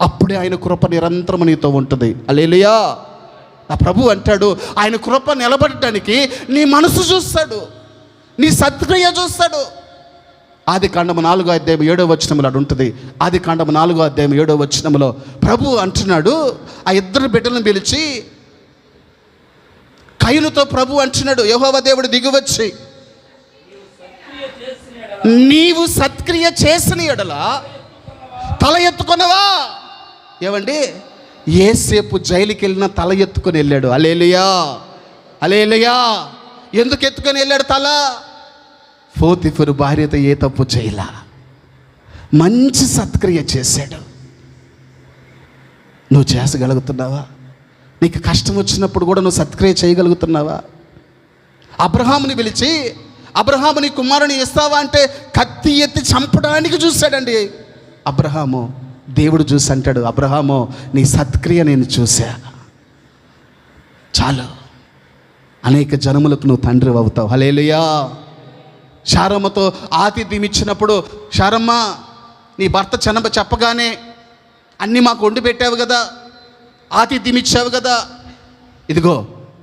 అప్పుడే ఆయన కృప నిరంతరం నీతో ఉంటుంది. హల్లెలూయా. నా ప్రభు అంటాడు, ఆయన కృప నిలబడటానికి నీ మనసు చూస్తాడు, నీ సత్క్రియ చూస్తాడు. ఆదికాండము 4:7 అటు ఉంటుంది. ఆదికాండము 4:7 ప్రభు అంటున్నాడు, ఆ ఇద్దరు బిడ్డలను పిలిచి కయీనుతో ప్రభు అంటున్నాడు, యెహోవా దేవుడు దిగివచ్చి, నీవు సత్క్రియ చేసిన ఎడల తల ఎత్తుకొనవా. ఏమండి, యేసేపు జైలుకి వెళ్ళినా తల ఎత్తుకొని వెళ్ళాడు. హల్లెలూయా, హల్లెలూయా. ఎందుకు ఎత్తుకొని వెళ్ళాడు తల? పోతీఫరు భార్యతో ఏ తప్పు చేయలా, మంచి సత్క్రియ చేశాడు. నువ్వు చేయగలుగుతున్నావా? నీకు కష్టం వచ్చినప్పుడు కూడా నువ్వు సత్క్రియ చేయగలుగుతున్నావా? అబ్రహాముని పిలిచి, అబ్రహాము నీ కుమారుని ఇస్తావా అంటే కత్తి ఎత్తి చంపడానికి చూశాడండి అబ్రహాము. దేవుడు చూసి అంటాడు, అబ్రహాము నీ సత్క్రియ నేను చూశా, చాలు, అనేక జనములకు నువ్వు తండ్రి అవుతావు. హల్లెలూయా. శారమ్మతో ఆతిథ్యం ఇచ్చినప్పుడు, శారమ్మ నీ భర్త చెప్పగానే అన్నీ మాకు వండి పెట్టావు కదా, ఆతిథ్యం ఇచ్చావు కదా, ఇదిగో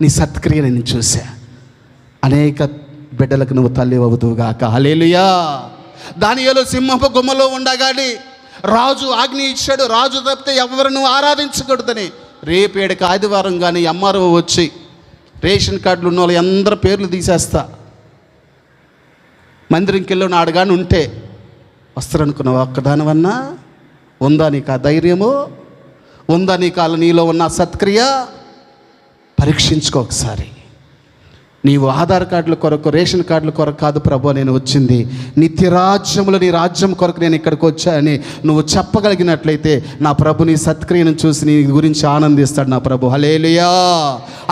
నీ సత్క్రియ నేను చూసా, అనేక బిడ్డలకు నువ్వు తల్లి అవుదువుగాక. హల్లెలూయా. దానియేలు సింహపు గుమ్మలో ఉండగాని రాజు ఆజ్ఞ ఇచ్చాడు, రాజు తప్పితే ఎవరు నువ్వు ఆరాధించకూడదని. రేపు 7కి ఆదివారం కానీ ఎంఆర్ఓ వచ్చి రేషన్ కార్డులు ఉన్న వాళ్ళు అందరి పేర్లు తీసేస్తా, మందిరంకి వెళ్ళి నాడు కానీ ఉంటే వస్తారనుకున్నావు. ఒక్కదానివన్నా ఉందా నీకు ఆ ధైర్యము? ఉందా నీకు నీలో ఉన్న సత్క్రియ? పరీక్షించుకో ఒకసారి. నీవు ఆధార్ కార్డుల కొరకు, రేషన్ కార్డుల కొరకు కాదు ప్రభు నేను వచ్చింది, నిత్యరాజ్యములు నీ రాజ్యం కొరకు నేను ఇక్కడికి వచ్చానని నువ్వు చెప్పగలిగినట్లయితే నా ప్రభు నీ సత్క్రియను చూసి నీ గురించి ఆనందిస్తాడు నా ప్రభు. హల్లెలూయా.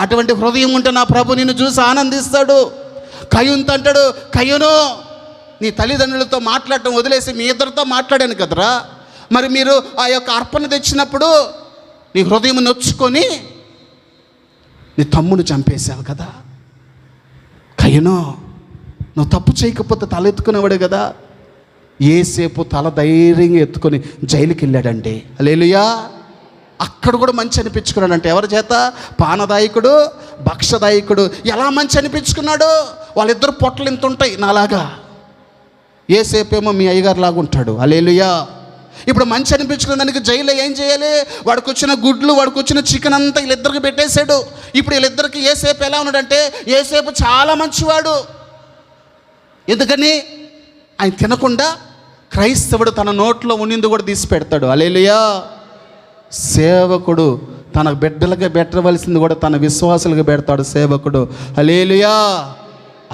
అటువంటి హృదయం ఉంటే నా ప్రభు నిన్ను చూసి ఆనందిస్తాడు. కయ్యూనుతో అంటాడు, కయ్యూను నీ తల్లిదండ్రులతో మాట్లాడటం వదిలేసి మీ ఇద్దరితో మాట్లాడాను కదరా, మరి మీరు ఆ యొక్క అర్పణ తెచ్చినప్పుడు నీ హృదయం నొచ్చుకొని నీ తమ్ముని చంపేశావు కదా. కయ్యూను నువ్వు తప్పు చేయకపోతే తల ఎత్తుకునేవాడు కదా. యేసేపు తల ధైర్యంగా ఎత్తుకొని జైలుకి వెళ్ళాడండి. హల్లెలూయా. అక్కడ కూడా మంచి అనిపించుకున్నాడంటే ఎవరి చేత? పానదాయకుడు, భక్షదాయకుడు. ఎలా మంచి అనిపించుకున్నాడు? వాళ్ళిద్దరు పొట్టలు ఇంత ఉంటాయి నాలాగా, యేసేపేమో మీ అయ్యగారు లాగా ఉంటాడు. హల్లెలూయా. ఇప్పుడు మంచి అనిపించుకున్న దానికి జైల్లో ఏం చేయాలి? వాడికి వచ్చిన గుడ్లు, వాడికి వచ్చిన చికెన్ అంతా వీళ్ళిద్దరికి పెట్టేశాడు. ఇప్పుడు వీళ్ళిద్దరికి యేసేపు ఎలా ఉన్నాడంటే, యేసేపు చాలా మంచివాడు. ఎందుకని? ఆయన తినకుండా క్రైస్తవుడు తన నోట్లో ఉన్నింది కూడా తీసి పెడతాడు. హల్లెలూయా. సేవకుడు తన బిడ్డలుగా పెట్టవలసింది కూడా తన విశ్వాసులుగా పెడతాడు సేవకుడు. హల్లెలూయా.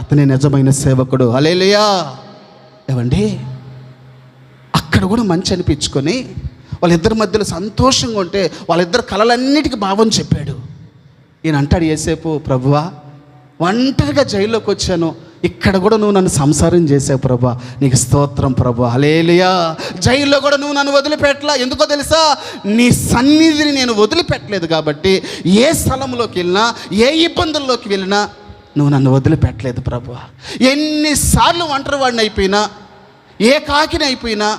అతనే నిజమైన సేవకుడు. హల్లెలూయా. ఏవండి, అక్కడ కూడా మంచి అనిపించుకొని వాళ్ళిద్దరి మధ్యలో సంతోషంగా ఉంటే వాళ్ళిద్దరు కళలన్నిటికీ భావం చెప్పాడు. ఈయన అంటాడు యేసేపు, ప్రభువా ఒంటరిగా జైల్లోకి వచ్చాను, ఇక్కడ కూడా నువ్వు నన్ను సంసారం చేసావు ప్రభువా, నీకు స్తోత్రం ప్రభువా. హల్లెలూయా. జైల్లో కూడా నువ్వు నన్ను వదిలిపెట్టలా. ఎందుకో తెలుసా? నీ సన్నిధిని నేను వదిలిపెట్టలేదు కాబట్టి ఏ స్థలంలోకి వెళ్ళినా, ఏ ఇబ్బందుల్లోకి వెళ్ళినా నువ్వు నన్ను వదిలిపెట్టలేదు ప్రభువా. ఎన్నిసార్లు ఒంటరి వాడిని అయిపోయినా, ఏ కాకిని అయిపోయినా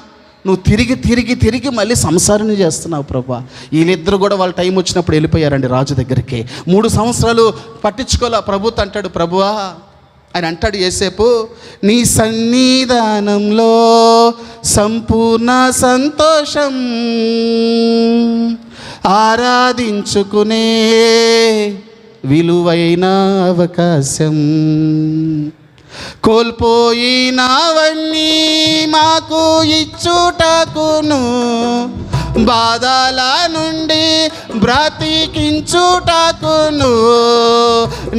నువ్వు తిరిగి తిరిగి తిరిగి మళ్ళీ సంసారం చేస్తున్నావు ప్రభా. వీళ్ళిద్దరు కూడా వాళ్ళ టైం వచ్చినప్పుడు వెళ్ళిపోయారండి రాజు దగ్గరికి. 3 సంవత్సరాలు పట్టించుకోలే. ప్రభుతో అంటాడు, ప్రభువా ఆయన అంటాడు యేసేపు, నీ సన్నిధానంలో సంపూర్ణ సంతోషం, ఆరాధించుకునే విలువైన అవకాశం, కోల్పోయినవన్నీ మాకు ఇచ్చుటకును, బాధల నుండి బ్రతికించుటకును,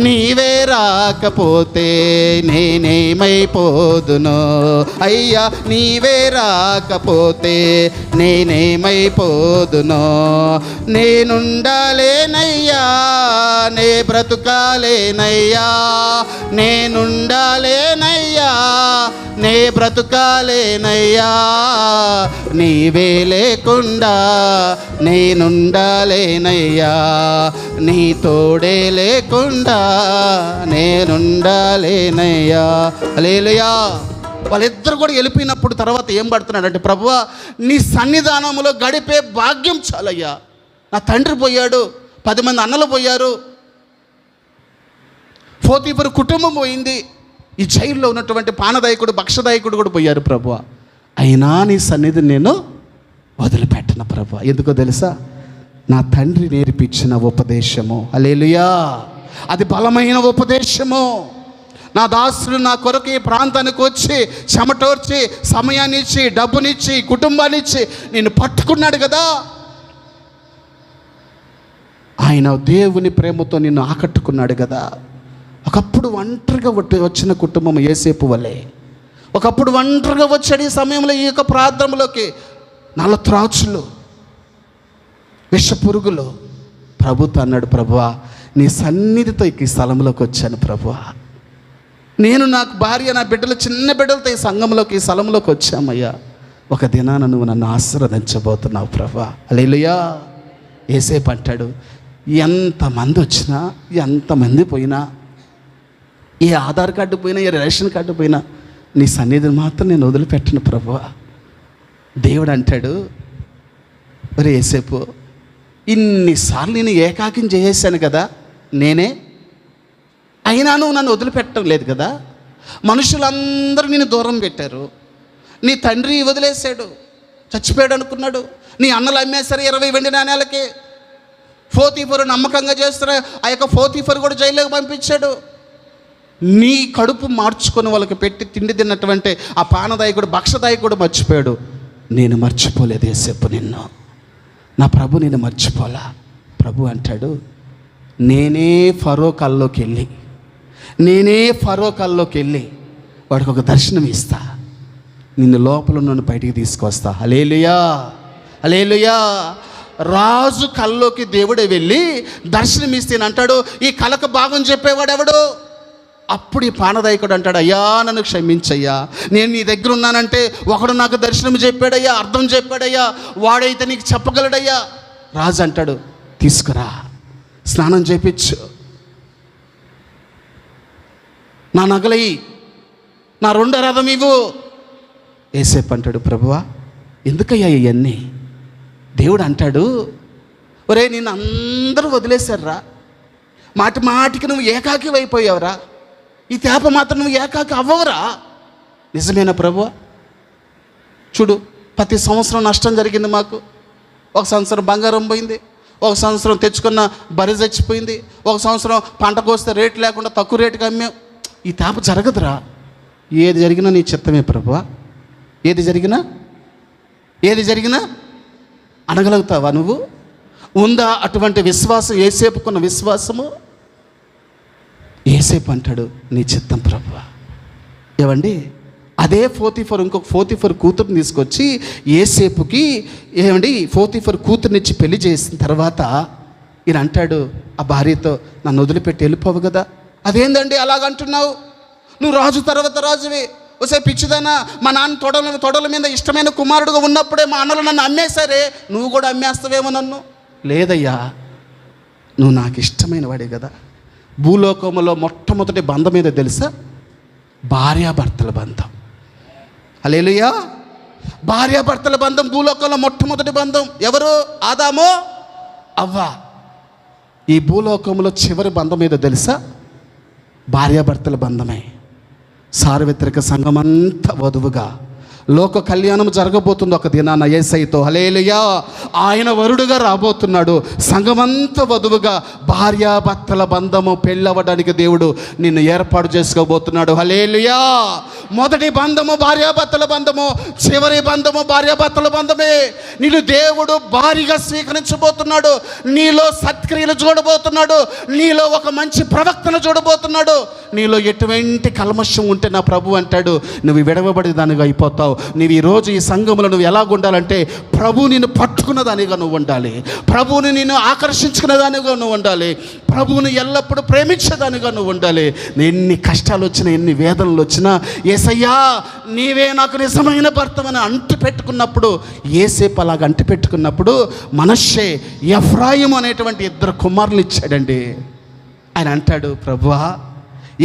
నీవే రాకపోతే నేనేమైపోదును అయ్యా, నీవే రాకపోతే నేనేమైపోదును, నేనుండాలేనయ్యా, నే బ్రతుకాలేనయ్యా, నేనుండాలేనయ్యా, నే బ్రతుకాలేనయ్యా, నీవే లేకుండా నేనుండాలేనయ్యా, నీ తోడే లేకుండా నేనుండాలేనయ్యా. హల్లెలూయా. వాళ్ళిద్దరు కూడా వెళ్ళిపోయినప్పుడు తర్వాత ఏం పడుతున్నాడంటే, ప్రభువా నీ సన్నిధానంలో గడిపే భాగ్యం చాలయ్యా. నా తండ్రి పోయాడు, 10 మంది అన్నలు పోయారు, పోతీఫరు కుటుంబం పోయింది, ఈ జైల్లో ఉన్నటువంటి పానదాయకుడు భక్షదాయకుడు కూడా పోయారు ప్రభువా. అయినా నీ సన్నిధిని నేను వదిలిపెట్టను ప్రభువా. ఎందుకో తెలుసా? నా తండ్రి నేర్పించిన ఉపదేశము. హల్లెలూయా. అది బలమైన ఉపదేశము. నా దాసుడు నా కొరకు ఈ ప్రాంతానికి వచ్చి చెమటోర్చి సమయాన్ని ఇచ్చి డబ్బునిచ్చి కుటుంబాన్ని ఇచ్చి నేను పట్టుకున్నాడు కదా. ఆయన దేవుని ప్రేమతో నిన్ను ఆకట్టుకున్నాడు కదా. ఒకప్పుడు ఒంటరిగా వచ్చిన కుటుంబం యోసేపు వలె, ఒకప్పుడు ఒంటరిగా వచ్చాడు ఈ సమయంలో ఈ యొక్క ప్రార్థనలోకి. నల్ల త్రాచులు, విష పురుగులు. ప్రభుతో అన్నాడు, ప్రభువా నీ సన్నిధితో ఈ స్థలంలోకి వచ్చాను ప్రభువా. నేను నాకు భార్య నా బిడ్డలు చిన్న బిడ్డలతో ఈ సంఘంలోకి ఈ స్థలంలోకి వచ్చామయ్యా. ఒక దినాన నువ్వు నన్ను ఆశీర్వదించబోతున్నావు ప్రభువా. హల్లెలూయా. యేసేపు అంటాడు, ఎంతమంది వచ్చినా ఎంతమంది పోయినా, ఏ ఆధార్ కార్డు పోయినా ఏ రేషన్ కార్డు పోయినా నీ సన్నిధిని మాత్రం నేను వదిలిపెట్టను ప్రభువా. దేవుడు అంటాడు, మరి యేసేపు ఇన్నిసార్లు నేను ఏకాకిని చేసేసాను కదా నేనే, అయినా నువ్వు నన్ను వదిలిపెట్టడం లేదు కదా. మనుషులందరూ నేను దూరం పెట్టారు, నీ తండ్రి వదిలేశాడు, చచ్చిపోయాడు అనుకున్నాడు, నీ అన్నలు అమ్మేశారు 20 వెండి నాణేలకి. పోతీఫరు నమ్మకంగా చేస్తున్న ఆ యొక్క పోతీఫరు కూడా జైల్లోకి పంపించాడు. నీ కడుపు మార్చుకొని వాళ్ళకి పెట్టి తిండి తిన్నటువంటి ఆ పానదాయకుడు భక్షదాయకుడు మర్చిపోయాడు. నేను మర్చిపోలేదు యేసేపు నిన్ను, నా ప్రభు నేను మర్చిపోలా. ప్రభు అంటాడు, నేనే ఫరో కల్లోకి వెళ్ళి వాడికి ఒక దర్శనం ఇస్తా, నిన్ను లోపల నన్ను బయటికి తీసుకొస్తా. హల్లెలూయా. హల్లెలూయా. రాజు కల్లోకి దేవుడే వెళ్ళి దర్శనం ఇస్తేనంటాడు, ఈ కళకు భాగం చెప్పేవాడు ఎవడు? అప్పుడు ఈ పానదాయకుడు అంటాడు, అయ్యా నన్ను క్షమించయ్యా, నేను నీ దగ్గర ఉన్నానంటే ఒకడు నాకు దర్శనం చెప్పాడయ్యా, అర్థం చెప్పాడయ్యా, వాడైతే నీకు చెప్పగలడయ్యా. రాజు అంటాడు, తీసుకురా, స్నానం చేయించు, నా నగలయి, నా 2 రథం ఇవ్వు. యేసేపు అంటాడు, ప్రభువా ఎందుకయ్యా ఇవన్నీ? దేవుడు అంటాడు, ఒరే నిన్ను అందరూ వదిలేశారా, మాటి మాటికి నువ్వు ఏకాకి అయిపోయావురా, ఈ తేప మాత్రం నువ్వు ఏకాకి అవ్వవురా. నిజమేనా ప్రభువా? చూడు, ప్రతి సంవత్సరం నష్టం జరిగింది మాకు. ఒక సంవత్సరం బంగారం పోయింది, ఒక సంవత్సరం తెచ్చుకున్న బరి చచ్చిపోయింది, ఒక సంవత్సరం పంట కోస్తే రేటు లేకుండా తక్కువ రేటుకి అమ్మాం. ఈ తేప జరగదురా. ఏది జరిగినా నీ చిత్తమే ప్రభువా. ఏది జరిగినా అనగలుగుతావా నువ్వు? ఉందా అటువంటి విశ్వాసం? యేసేపుకున్న విశ్వాసము. యేసేపు అంటాడు, నీ చిత్తం ప్రభువా. ఏమండి, అదే ఇంకొక పోతీఫరు కూతురుని తీసుకొచ్చి యేసేపుకి పోతీఫరు కూతురునిచ్చి పెళ్లి చేసిన తర్వాత ఈయన అంటాడు ఆ భార్యతో, నన్ను వదిలిపెట్టి వెళ్ళిపోవు కదా. అదేందండి అలాగంటున్నావు? నువ్వు రాజు తర్వాత రాజువి. ఒసే పిచ్చిదానా, మా నాన్న తొడల మీద ఇష్టమైన కుమారుడుగా ఉన్నప్పుడే మా అన్నలు నన్ను అమ్మేశారే, నువ్వు కూడా అమ్మేస్తావేమో నన్ను. లేదయ్యా, నువ్వు నాకు ఇష్టమైన వాడే కదా. భూలోకంలో మొట్టమొదటి బంధం ఏదో తెలుసా? భార్యాభర్తల బంధం. హల్లెలూయా. భార్యాభర్తల బంధం భూలోకంలో మొట్టమొదటి బంధం. ఎవరు? ఆదాము, అవ్వ. ఈ భూలోకంలో చివరి బంధం ఏదో తెలుసా? భార్యాభర్తల బంధమే. సార్వత్రిక సంఘమంతా వధువుగా లోక కళ్యాణం జరగబోతుంది ఒక దినాన యేసయ్యతో. హల్లెలూయా. ఆయన వరుడుగా రాబోతున్నాడు. సంఘమంతా వధువుగా భార్యాభర్తల బంధము పెళ్ళవడానికి దేవుడు నిన్ను ఏర్పాటు చేసుకోబోతున్నాడు. హల్లెలూయా. మొదటి బంధము భార్యాభర్తల బంధము, చివరి బంధము భార్యాభర్తల బంధమే. నిన్ను దేవుడు భారీగా స్వీకరించబోతున్నాడు. నీలో సత్క్రియలు చూడబోతున్నాడు, నీలో ఒక మంచి ప్రవక్తను చూడబోతున్నాడు. నీలో ఎటువంటి కల్మషం ఉంటే నా ప్రభు అంటాడు, నువ్వు విడవబడి దానిగా అయిపోతావు. నువ్వు ఈరోజు ఈ సంఘంలో నువ్వు ఎలాగుండాలంటే ప్రభు నిన్ను పట్టుకున్న దానిగా నువ్వు ఉండాలి. ప్రభువుని నిన్ను ఆకర్షించుకునే దానిగా నువ్వు ఉండాలి. ప్రభువుని ఎల్లప్పుడూ ప్రేమించేదానిగా నువ్వు ఉండాలి. ఎన్ని కష్టాలు వచ్చినా, ఎన్ని వేదనలు వచ్చినా, యేసయ్యా నీవే నాకు నిజమైన భర్తమని అంటి పెట్టుకున్నప్పుడు, యేసేపు అలాగ అంటి పెట్టుకున్నప్పుడు మనష్షే, ఎఫ్రాయిము అనేటువంటి 2 కుమారులు ఇచ్చాడండి. ఆయన అంటాడు, ప్రభువా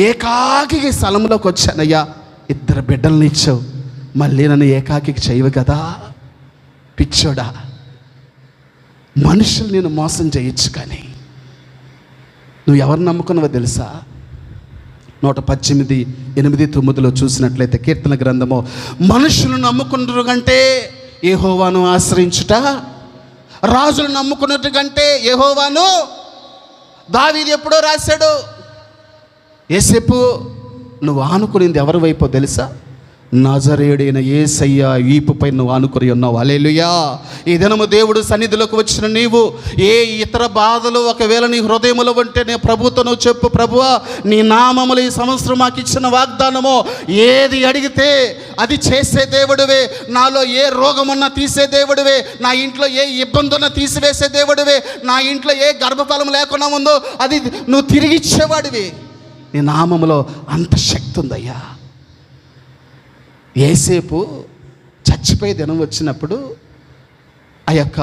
ఏకాకి స్థలంలోకి వచ్చానయ్యా, 2 బిడ్డలను ఇచ్చావు, మళ్ళీ నన్ను ఏకాకి చేయవు కదా. పిచ్చోడా, మనుషులు నేను మోసం చేయొచ్చు, కానీ నువ్వు ఎవరు నమ్ముకున్నావో తెలుసా? 118:8-9 చూసినట్లయితే కీర్తన గ్రంథము, మనుషులు నమ్ముకున్నట్టు కంటే యెహోవాను ఆశ్రయించుట, రాజులు నమ్ముకున్నట్టు కంటే యెహోవాను. దావీదు ఎప్పుడో రాశాడు, యేసేపు నువ్వు ఆనుకునింది ఎవరి వైపో తెలుసా? నజరేయుడైన యేసయ్య వీపుపై నువ్వు ఆనుకుని ఉన్నావు. హల్లెలూయా. ఈ దినము దేవుడు సన్నిధిలోకి వచ్చిన నీవు ఏ ఇతర బాధలు ఒకవేళ నీ హృదయములో ఉంటే నీ ప్రభుతో నువ్వు చెప్పు, ప్రభువా నీ నామములు ఈ సంవత్సరం మాకు ఇచ్చిన వాగ్దానము, ఏది అడిగితే అది చేసే దేవుడివే, నాలో ఏ రోగమున్నా తీసే దేవుడివే, నా ఇంట్లో ఏ ఇబ్బంది ఉన్నా తీసివేసే దేవుడివే, నా ఇంట్లో ఏ గర్భఫలం లేకుండా ఉందో అది నువ్వు తిరిగి ఇచ్చేవాడివి. నీ నామములో అంత శక్తి ఉందయ్యా. యేసేపు చచ్చిపోయే దినం వచ్చినప్పుడు ఆ యొక్క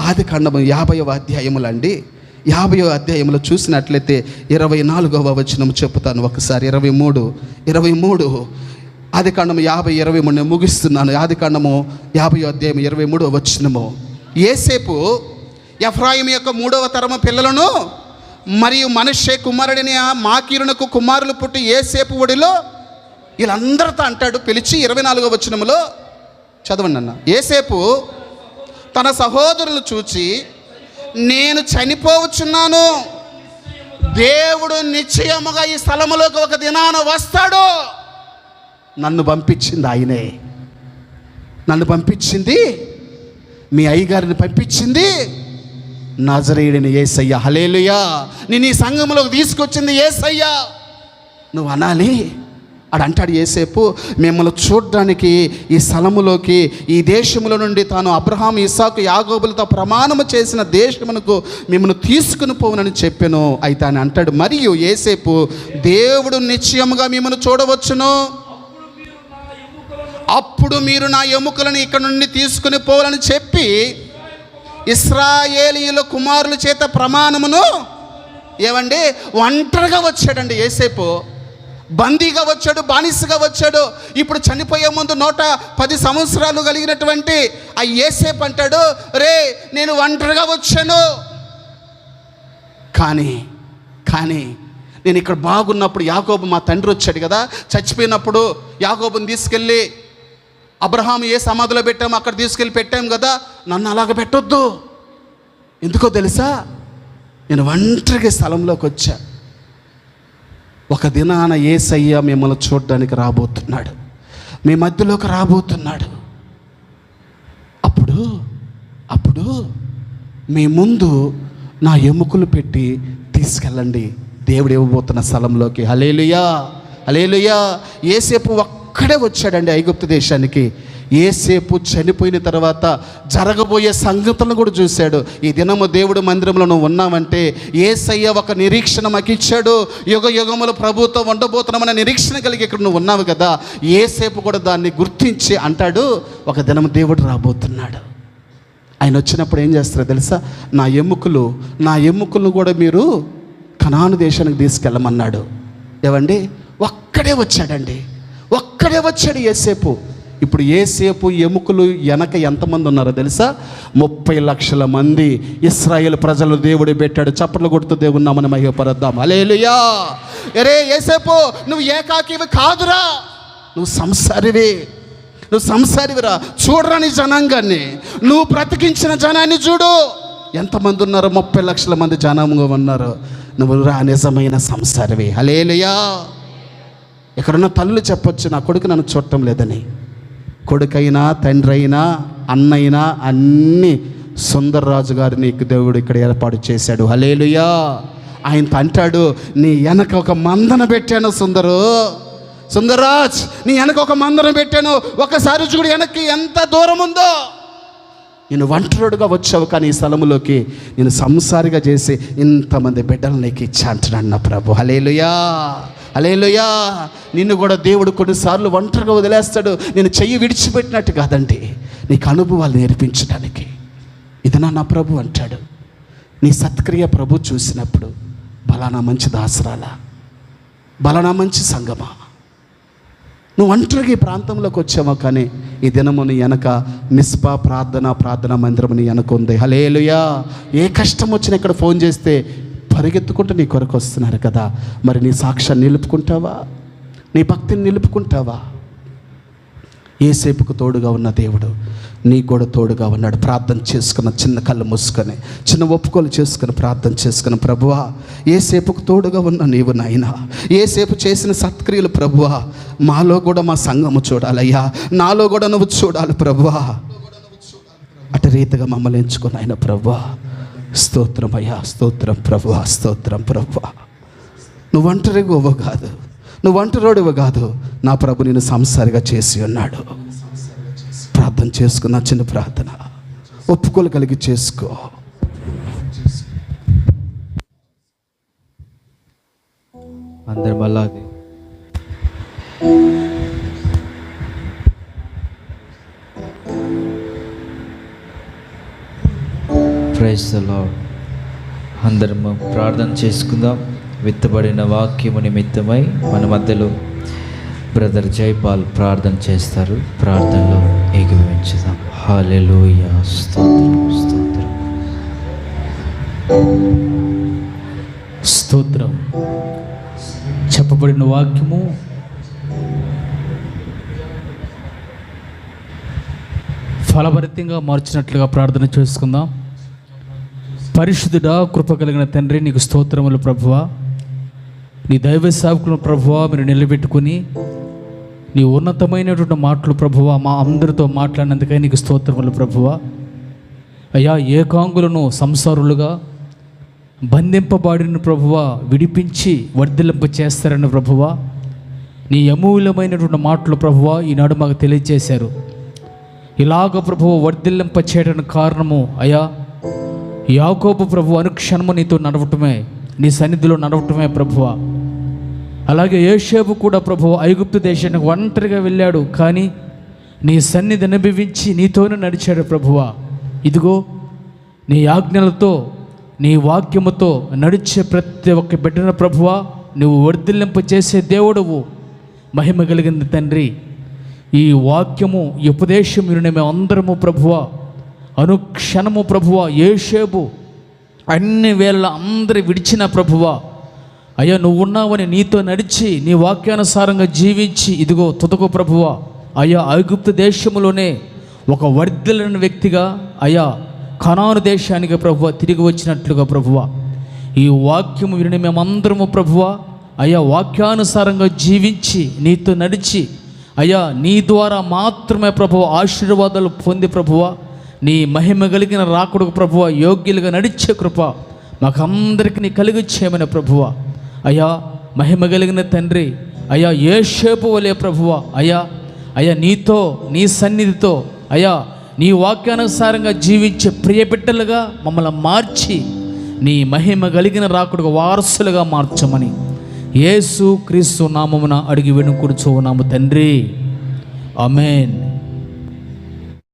ఆదికాండము 50వ అధ్యాయములండి, 50వ అధ్యాయంలో చూసినట్లయితే 24వ వచనం చెప్తాను ఒకసారి. 23 ఆదికాండము 50:23 నేను ముగిస్తున్నాను. ఆదికాండము 50వ అధ్యాయం 23వ వచనము, యేసేపు ఎఫ్రాయిము యొక్క 3వ తరము పిల్లలను మరియు మనష్షే కుమారుడిని మాకీరునకు కుమారులు పుట్టి యేసేపు ఒడిలో వీళ్ళందరితో అంటాడు పిలిచి. 24వ వచనములో చదవండి అన్న. యేసేపు తన సహోదరులు చూచి, నేను చనిపోవచ్చున్నాను, దేవుడు నిశ్చయముగా ఈ స్థలములోకి ఒక దినాన వస్తాడు, నన్ను పంపించింది ఆయనే, నన్ను పంపించింది మీ అయ్యగారిని పంపించింది నజరేయుడైన యేసయ్య. హల్లెలూయా. నేను ఈ సంఘంలోకి తీసుకొచ్చింది యేసయ్య నువ్వు అనాలి. అడంటాడు యేసేపు, మిమ్మల్ని చూడ్డానికి ఈ స్థలములోకి, ఈ దేశముల నుండి తాను అబ్రహాం, ఇస్సాకు, యాకోబులతో ప్రమాణము చేసిన దేశమునకు మిమ్మల్ని తీసుకుని పోవునని చెప్పాను. అయితే ఆయన అంటాడు, మరియు యేసేపు దేవుడు నిశ్చయముగా మిమ్మల్ని చూడవచ్చును, అప్పుడు మీరు నా ఎముకలను ఇక్కడ నుండి తీసుకుని పోవాలని చెప్పి ఇశ్రాయేలీయుల కుమారుల చేత ప్రమాణమును ఏమండి ఒంటరిగా వచ్చాడండి. యేసేపు బందీగా వచ్చాడు, బానిసగా వచ్చాడు. ఇప్పుడు చనిపోయే ముందు 110 సంవత్సరాలు కలిగినటువంటి ఆ యేసేపు అంటాడు, రే నేను ఒంటరిగా వచ్చాను, కానీ నేను ఇక్కడ బాగున్నప్పుడు యాకోబు మా తండ్రి వచ్చాడు కదా, చచ్చిపోయినప్పుడు యాకోబుని తీసుకెళ్ళి అబ్రహాం ఏ సమాధిలో పెట్టాము అక్కడ తీసుకెళ్ళి పెట్టాము కదా, నన్ను అలాగ పెట్టొద్దు. ఎందుకో తెలుసా? నేను ఒంటరిగా స్థలంలోకి వచ్చా. ఒక దినాన యేసయ్య మిమ్మల్ని చూడడానికి రాబోతున్నాడు, మీ మధ్యలోకి రాబోతున్నాడు. అప్పుడు మీ ముందు నా ఎముకలు పెట్టి తీసుకెళ్ళండి దేవుడు ఇవ్వబోతున్న స్థలంలోకి. హల్లెలూయా, హల్లెలూయా. యేసేపు ఒక్కడే వచ్చాడండి ఐగుప్తు దేశానికి. యేసేపు చనిపోయిన తర్వాత జరగబోయే సంగతులను కూడా చూశాడు. ఈ దినము దేవుడు మందిరంలో నువ్వు ఉన్నావంటే యేసయ్య ఒక నిరీక్షణ మాకు ఇచ్చాడు. యుగ యుగములు ప్రభుతో ఉండబోతున్నామనే నిరీక్షణ కలిగి ఇక్కడ నువ్వు ఉన్నావు కదా. యేసేపు కూడా దాన్ని గుర్తించి అంటాడు, ఒక దినము దేవుడు రాబోతున్నాడు. ఆయన వచ్చినప్పుడు ఏం చేస్తారో తెలుసా? నా ఎముకలను కూడా మీరు కనాను దేశానికి తీసుకెళ్ళమన్నాడు. ఏవండి, ఒక్కడే వచ్చాడు యేసేపు. ఇప్పుడు యేసేపు ఎముకలు వెనక ఎంతమంది ఉన్నారో తెలుసా? 30 లక్షల మంది ఇశ్రాయేల్ ప్రజలు దేవుడు పెట్టాడు. చప్పట్లు కొడుతూ దేవుని నామమున మహిమపరుద్దాం. హల్లెలూయా. అరే యేసేపు, నువ్వు ఏకాకివి కాదురా, నువ్వు సంసారివిరా. చూడరా నీ జనాంగాన్ని, నువ్వు బ్రతికించిన జనాన్ని చూడు. ఎంతమంది ఉన్నారు? 30 లక్షల మంది జనాంగం ఉన్నారు. నువ్వు రా నిజమైన సంసారివి. హల్లెలూయా. ఇక్కడున్న తల్లులు చెప్పొచ్చు, నా కొడుకు నన్ను చూడటం లేదని. కొడుకైనా, తండ్రి అయినా, అన్నైనా అన్నీ సుందర్రాజు గారిని దేవుడు ఇక్కడ ఏర్పాటు చేశాడు. హల్లెలూయా. ఆయనతో అంటాడు, నీ వెనక ఒక మందన పెట్టాను సుందర్రాజ్, నీ వెనక ఒక మందన పెట్టాను. ఒకసారి చూడు వెనక్కి ఎంత దూరం ఉందో. నేను ఒంటరిగా వచ్చావు, కానీ ఈ స్థలంలోకి నేను సంసారిగా చేసి ఇంతమంది బిడ్డలు నీకు ఇచ్చా అంటున్నాడు నా ప్రభు. హల్లెలూయా, హల్లెలూయా. నిన్ను కూడా దేవుడు కొన్నిసార్లు ఒంటరిగా వదిలేస్తాడు. నేను చెయ్యి విడిచిపెట్టినట్టు కాదండి, నీకు అనుభవాలు నేర్పించడానికి. ఇది నా ప్రభు అంటాడు. నీ సత్క్రియ ప్రభు చూసినప్పుడు, బలానా మంచి దాసరాలా, బలానా మంచి సంగమా, నువ్వు ఒంటరిగా ఈ ప్రాంతంలోకి వచ్చావా, కానీ ఈ దినము నీ వెనక మిస్పా ప్రార్థనా మందిరం నీ వెనక ఉంది. హల్లెలూయా. ఏ కష్టం వచ్చినా ఇక్కడ ఫోన్ చేస్తే పరిగెత్తుకుంటూ నీ కొరకు వస్తున్నారు కదా. మరి నీ సాక్ష్యాన్ని నిలుపుకుంటావా? నీ భక్తిని నిలుపుకుంటావా? ఏసేపుకు తోడుగా ఉన్న దేవుడు నీకు కూడా తోడుగా ఉన్నాడు. ప్రార్థన చేసుకున్న, చిన్న కళ్ళు మూసుకొని, చిన్న ఒప్పుకోలు చేసుకుని ప్రార్థన చేసుకుని, ప్రభువా ఏసేపుకు తోడుగా ఉన్న నీవు నాయనా, ఏసేపు చేసిన సత్క్రియలు ప్రభువా మాలో కూడా మా సంఘము చూడాలయ్యా, నాలో కూడా నువ్వు చూడాలి ప్రభువా. అటు రీతిగా మమ్మల్ని ఎంచుకుని ఆయన ప్రభువా. స్తోత్రం అయ్యా, స్తోత్రం ప్రభువా, స్తోత్రం ప్రభువా. నువ్వు ఒంటరిగా కాదు, నువ్వు ఒంటరోడివి కాదు, నా ప్రభు నేను సంసారిగా చేసి ఉన్నాడు. ప్రార్థన చేసుకున్న చిన్న ప్రార్థన ఒప్పుకోలు కలిగి చేసుకో. అందరి మళ్ళీ ప్రైజ్ ది లార్డ్. అందరం ప్రార్థన చేసుకుందాం. విత్తబడిన వాక్యము నిమిత్తమై మన మధ్యలో బ్రదర్ జైపాల్ ప్రార్థన చేస్తారు. ప్రార్థనలో ఏకీభవించుదాం. హల్లెలూయా, స్తోత్రం, స్తోత్రం, స్తోత్రం. చెప్పబడిన వాక్యము ఫలభరితంగా మార్చినట్లుగా ప్రార్థన చేసుకుందాం. పరిశుద్ధుడా, కృప కలిగిన తండ్రి, నీకు స్తోత్రములు ప్రభువా. నీ దైవ సేవకులను ప్రభువా మీరు నిలబెట్టుకుని నీ ఉన్నతమైనటువంటి మాటలు ప్రభువా మా అందరితో మాట్లాడినందుకై నీకు స్తోత్రములు ప్రభువా. అయ్యా, ఏకాంగులను సంసారులుగా బంధింపబడిన ప్రభువా విడిపించి వర్ధిల్లింప చేస్తారని ప్రభువా నీ అమూల్యమైనటువంటి మాటలు ప్రభువా ఈనాడు మాకు తెలియజేశారు. ఇలాగ ప్రభువు వర్ధిల్లింప చేయడానికి కారణము అయ్యా యాకోబు ప్రభు అనుక్షణము నీతో నడవటమే, నీ సన్నిధిలో నడవటమే ప్రభువా. అలాగే యోసేపు కూడా ప్రభువు ఐగుప్తు దేశానికి ఒంటరిగా వెళ్ళాడు, కానీ నీ సన్నిధి అనుభవించి నీతోనే నడిచాడు ప్రభువా. ఇదిగో నీ ఆజ్ఞలతో నీ వాక్యముతో నడిచే ప్రతి ఒక్క బిడ్డన ప్రభువా నువ్వు వర్ధిల్లింప చేసే దేవుడవు, మహిమ కలిగింది తండ్రి. ఈ వాక్యము ఈ ఉపదేశం మేము అందరము ప్రభువా అనుక్షణము ప్రభువా యోసేపు అన్ని వేళ అందరి విడిచిన ప్రభువా అయ్యా నువ్వు ఉన్నావని నీతో నడిచి నీ వాక్యానుసారంగా జీవించి ఇదిగో తుదకు ప్రభువా అయ్యా ఐగుప్తు దేశంలోనే ఒక వర్ధిల్లిన వ్యక్తిగా అయ్యా కనాను దేశానికి ప్రభువా తిరిగి వచ్చినట్లుగా ప్రభువా ఈ వాక్యము విని మేమందరము ప్రభువా అయ్యా వాక్యానుసారంగా జీవించి నీతో నడిచి అయ్యా నీ ద్వారా మాత్రమే ప్రభువా ఆశీర్వాదాలు పొంది ప్రభువా నీ మహిమ కలిగిన రాకుడుకు ప్రభువా యోగ్యులుగా నడిచే కృప మాకందరికీ నీ కలిగి చేయమని ప్రభువా అయ్యా మహిమ కలిగిన తండ్రి అయ్యా యోసేపు వలె ప్రభువా అయ్యా అయ్యా నీతో నీ సన్నిధితో అయ్యా నీ వాక్యానుసారంగా జీవించే ప్రియబిడ్డలుగా మమ్మల్ని మార్చి నీ మహిమ కలిగిన రాకుడుకు వారసులుగా మార్చమని యేసు క్రీస్తు నామమున అడిగి వేడుకొనుచున్నాము తండ్రి. ఆమేన్.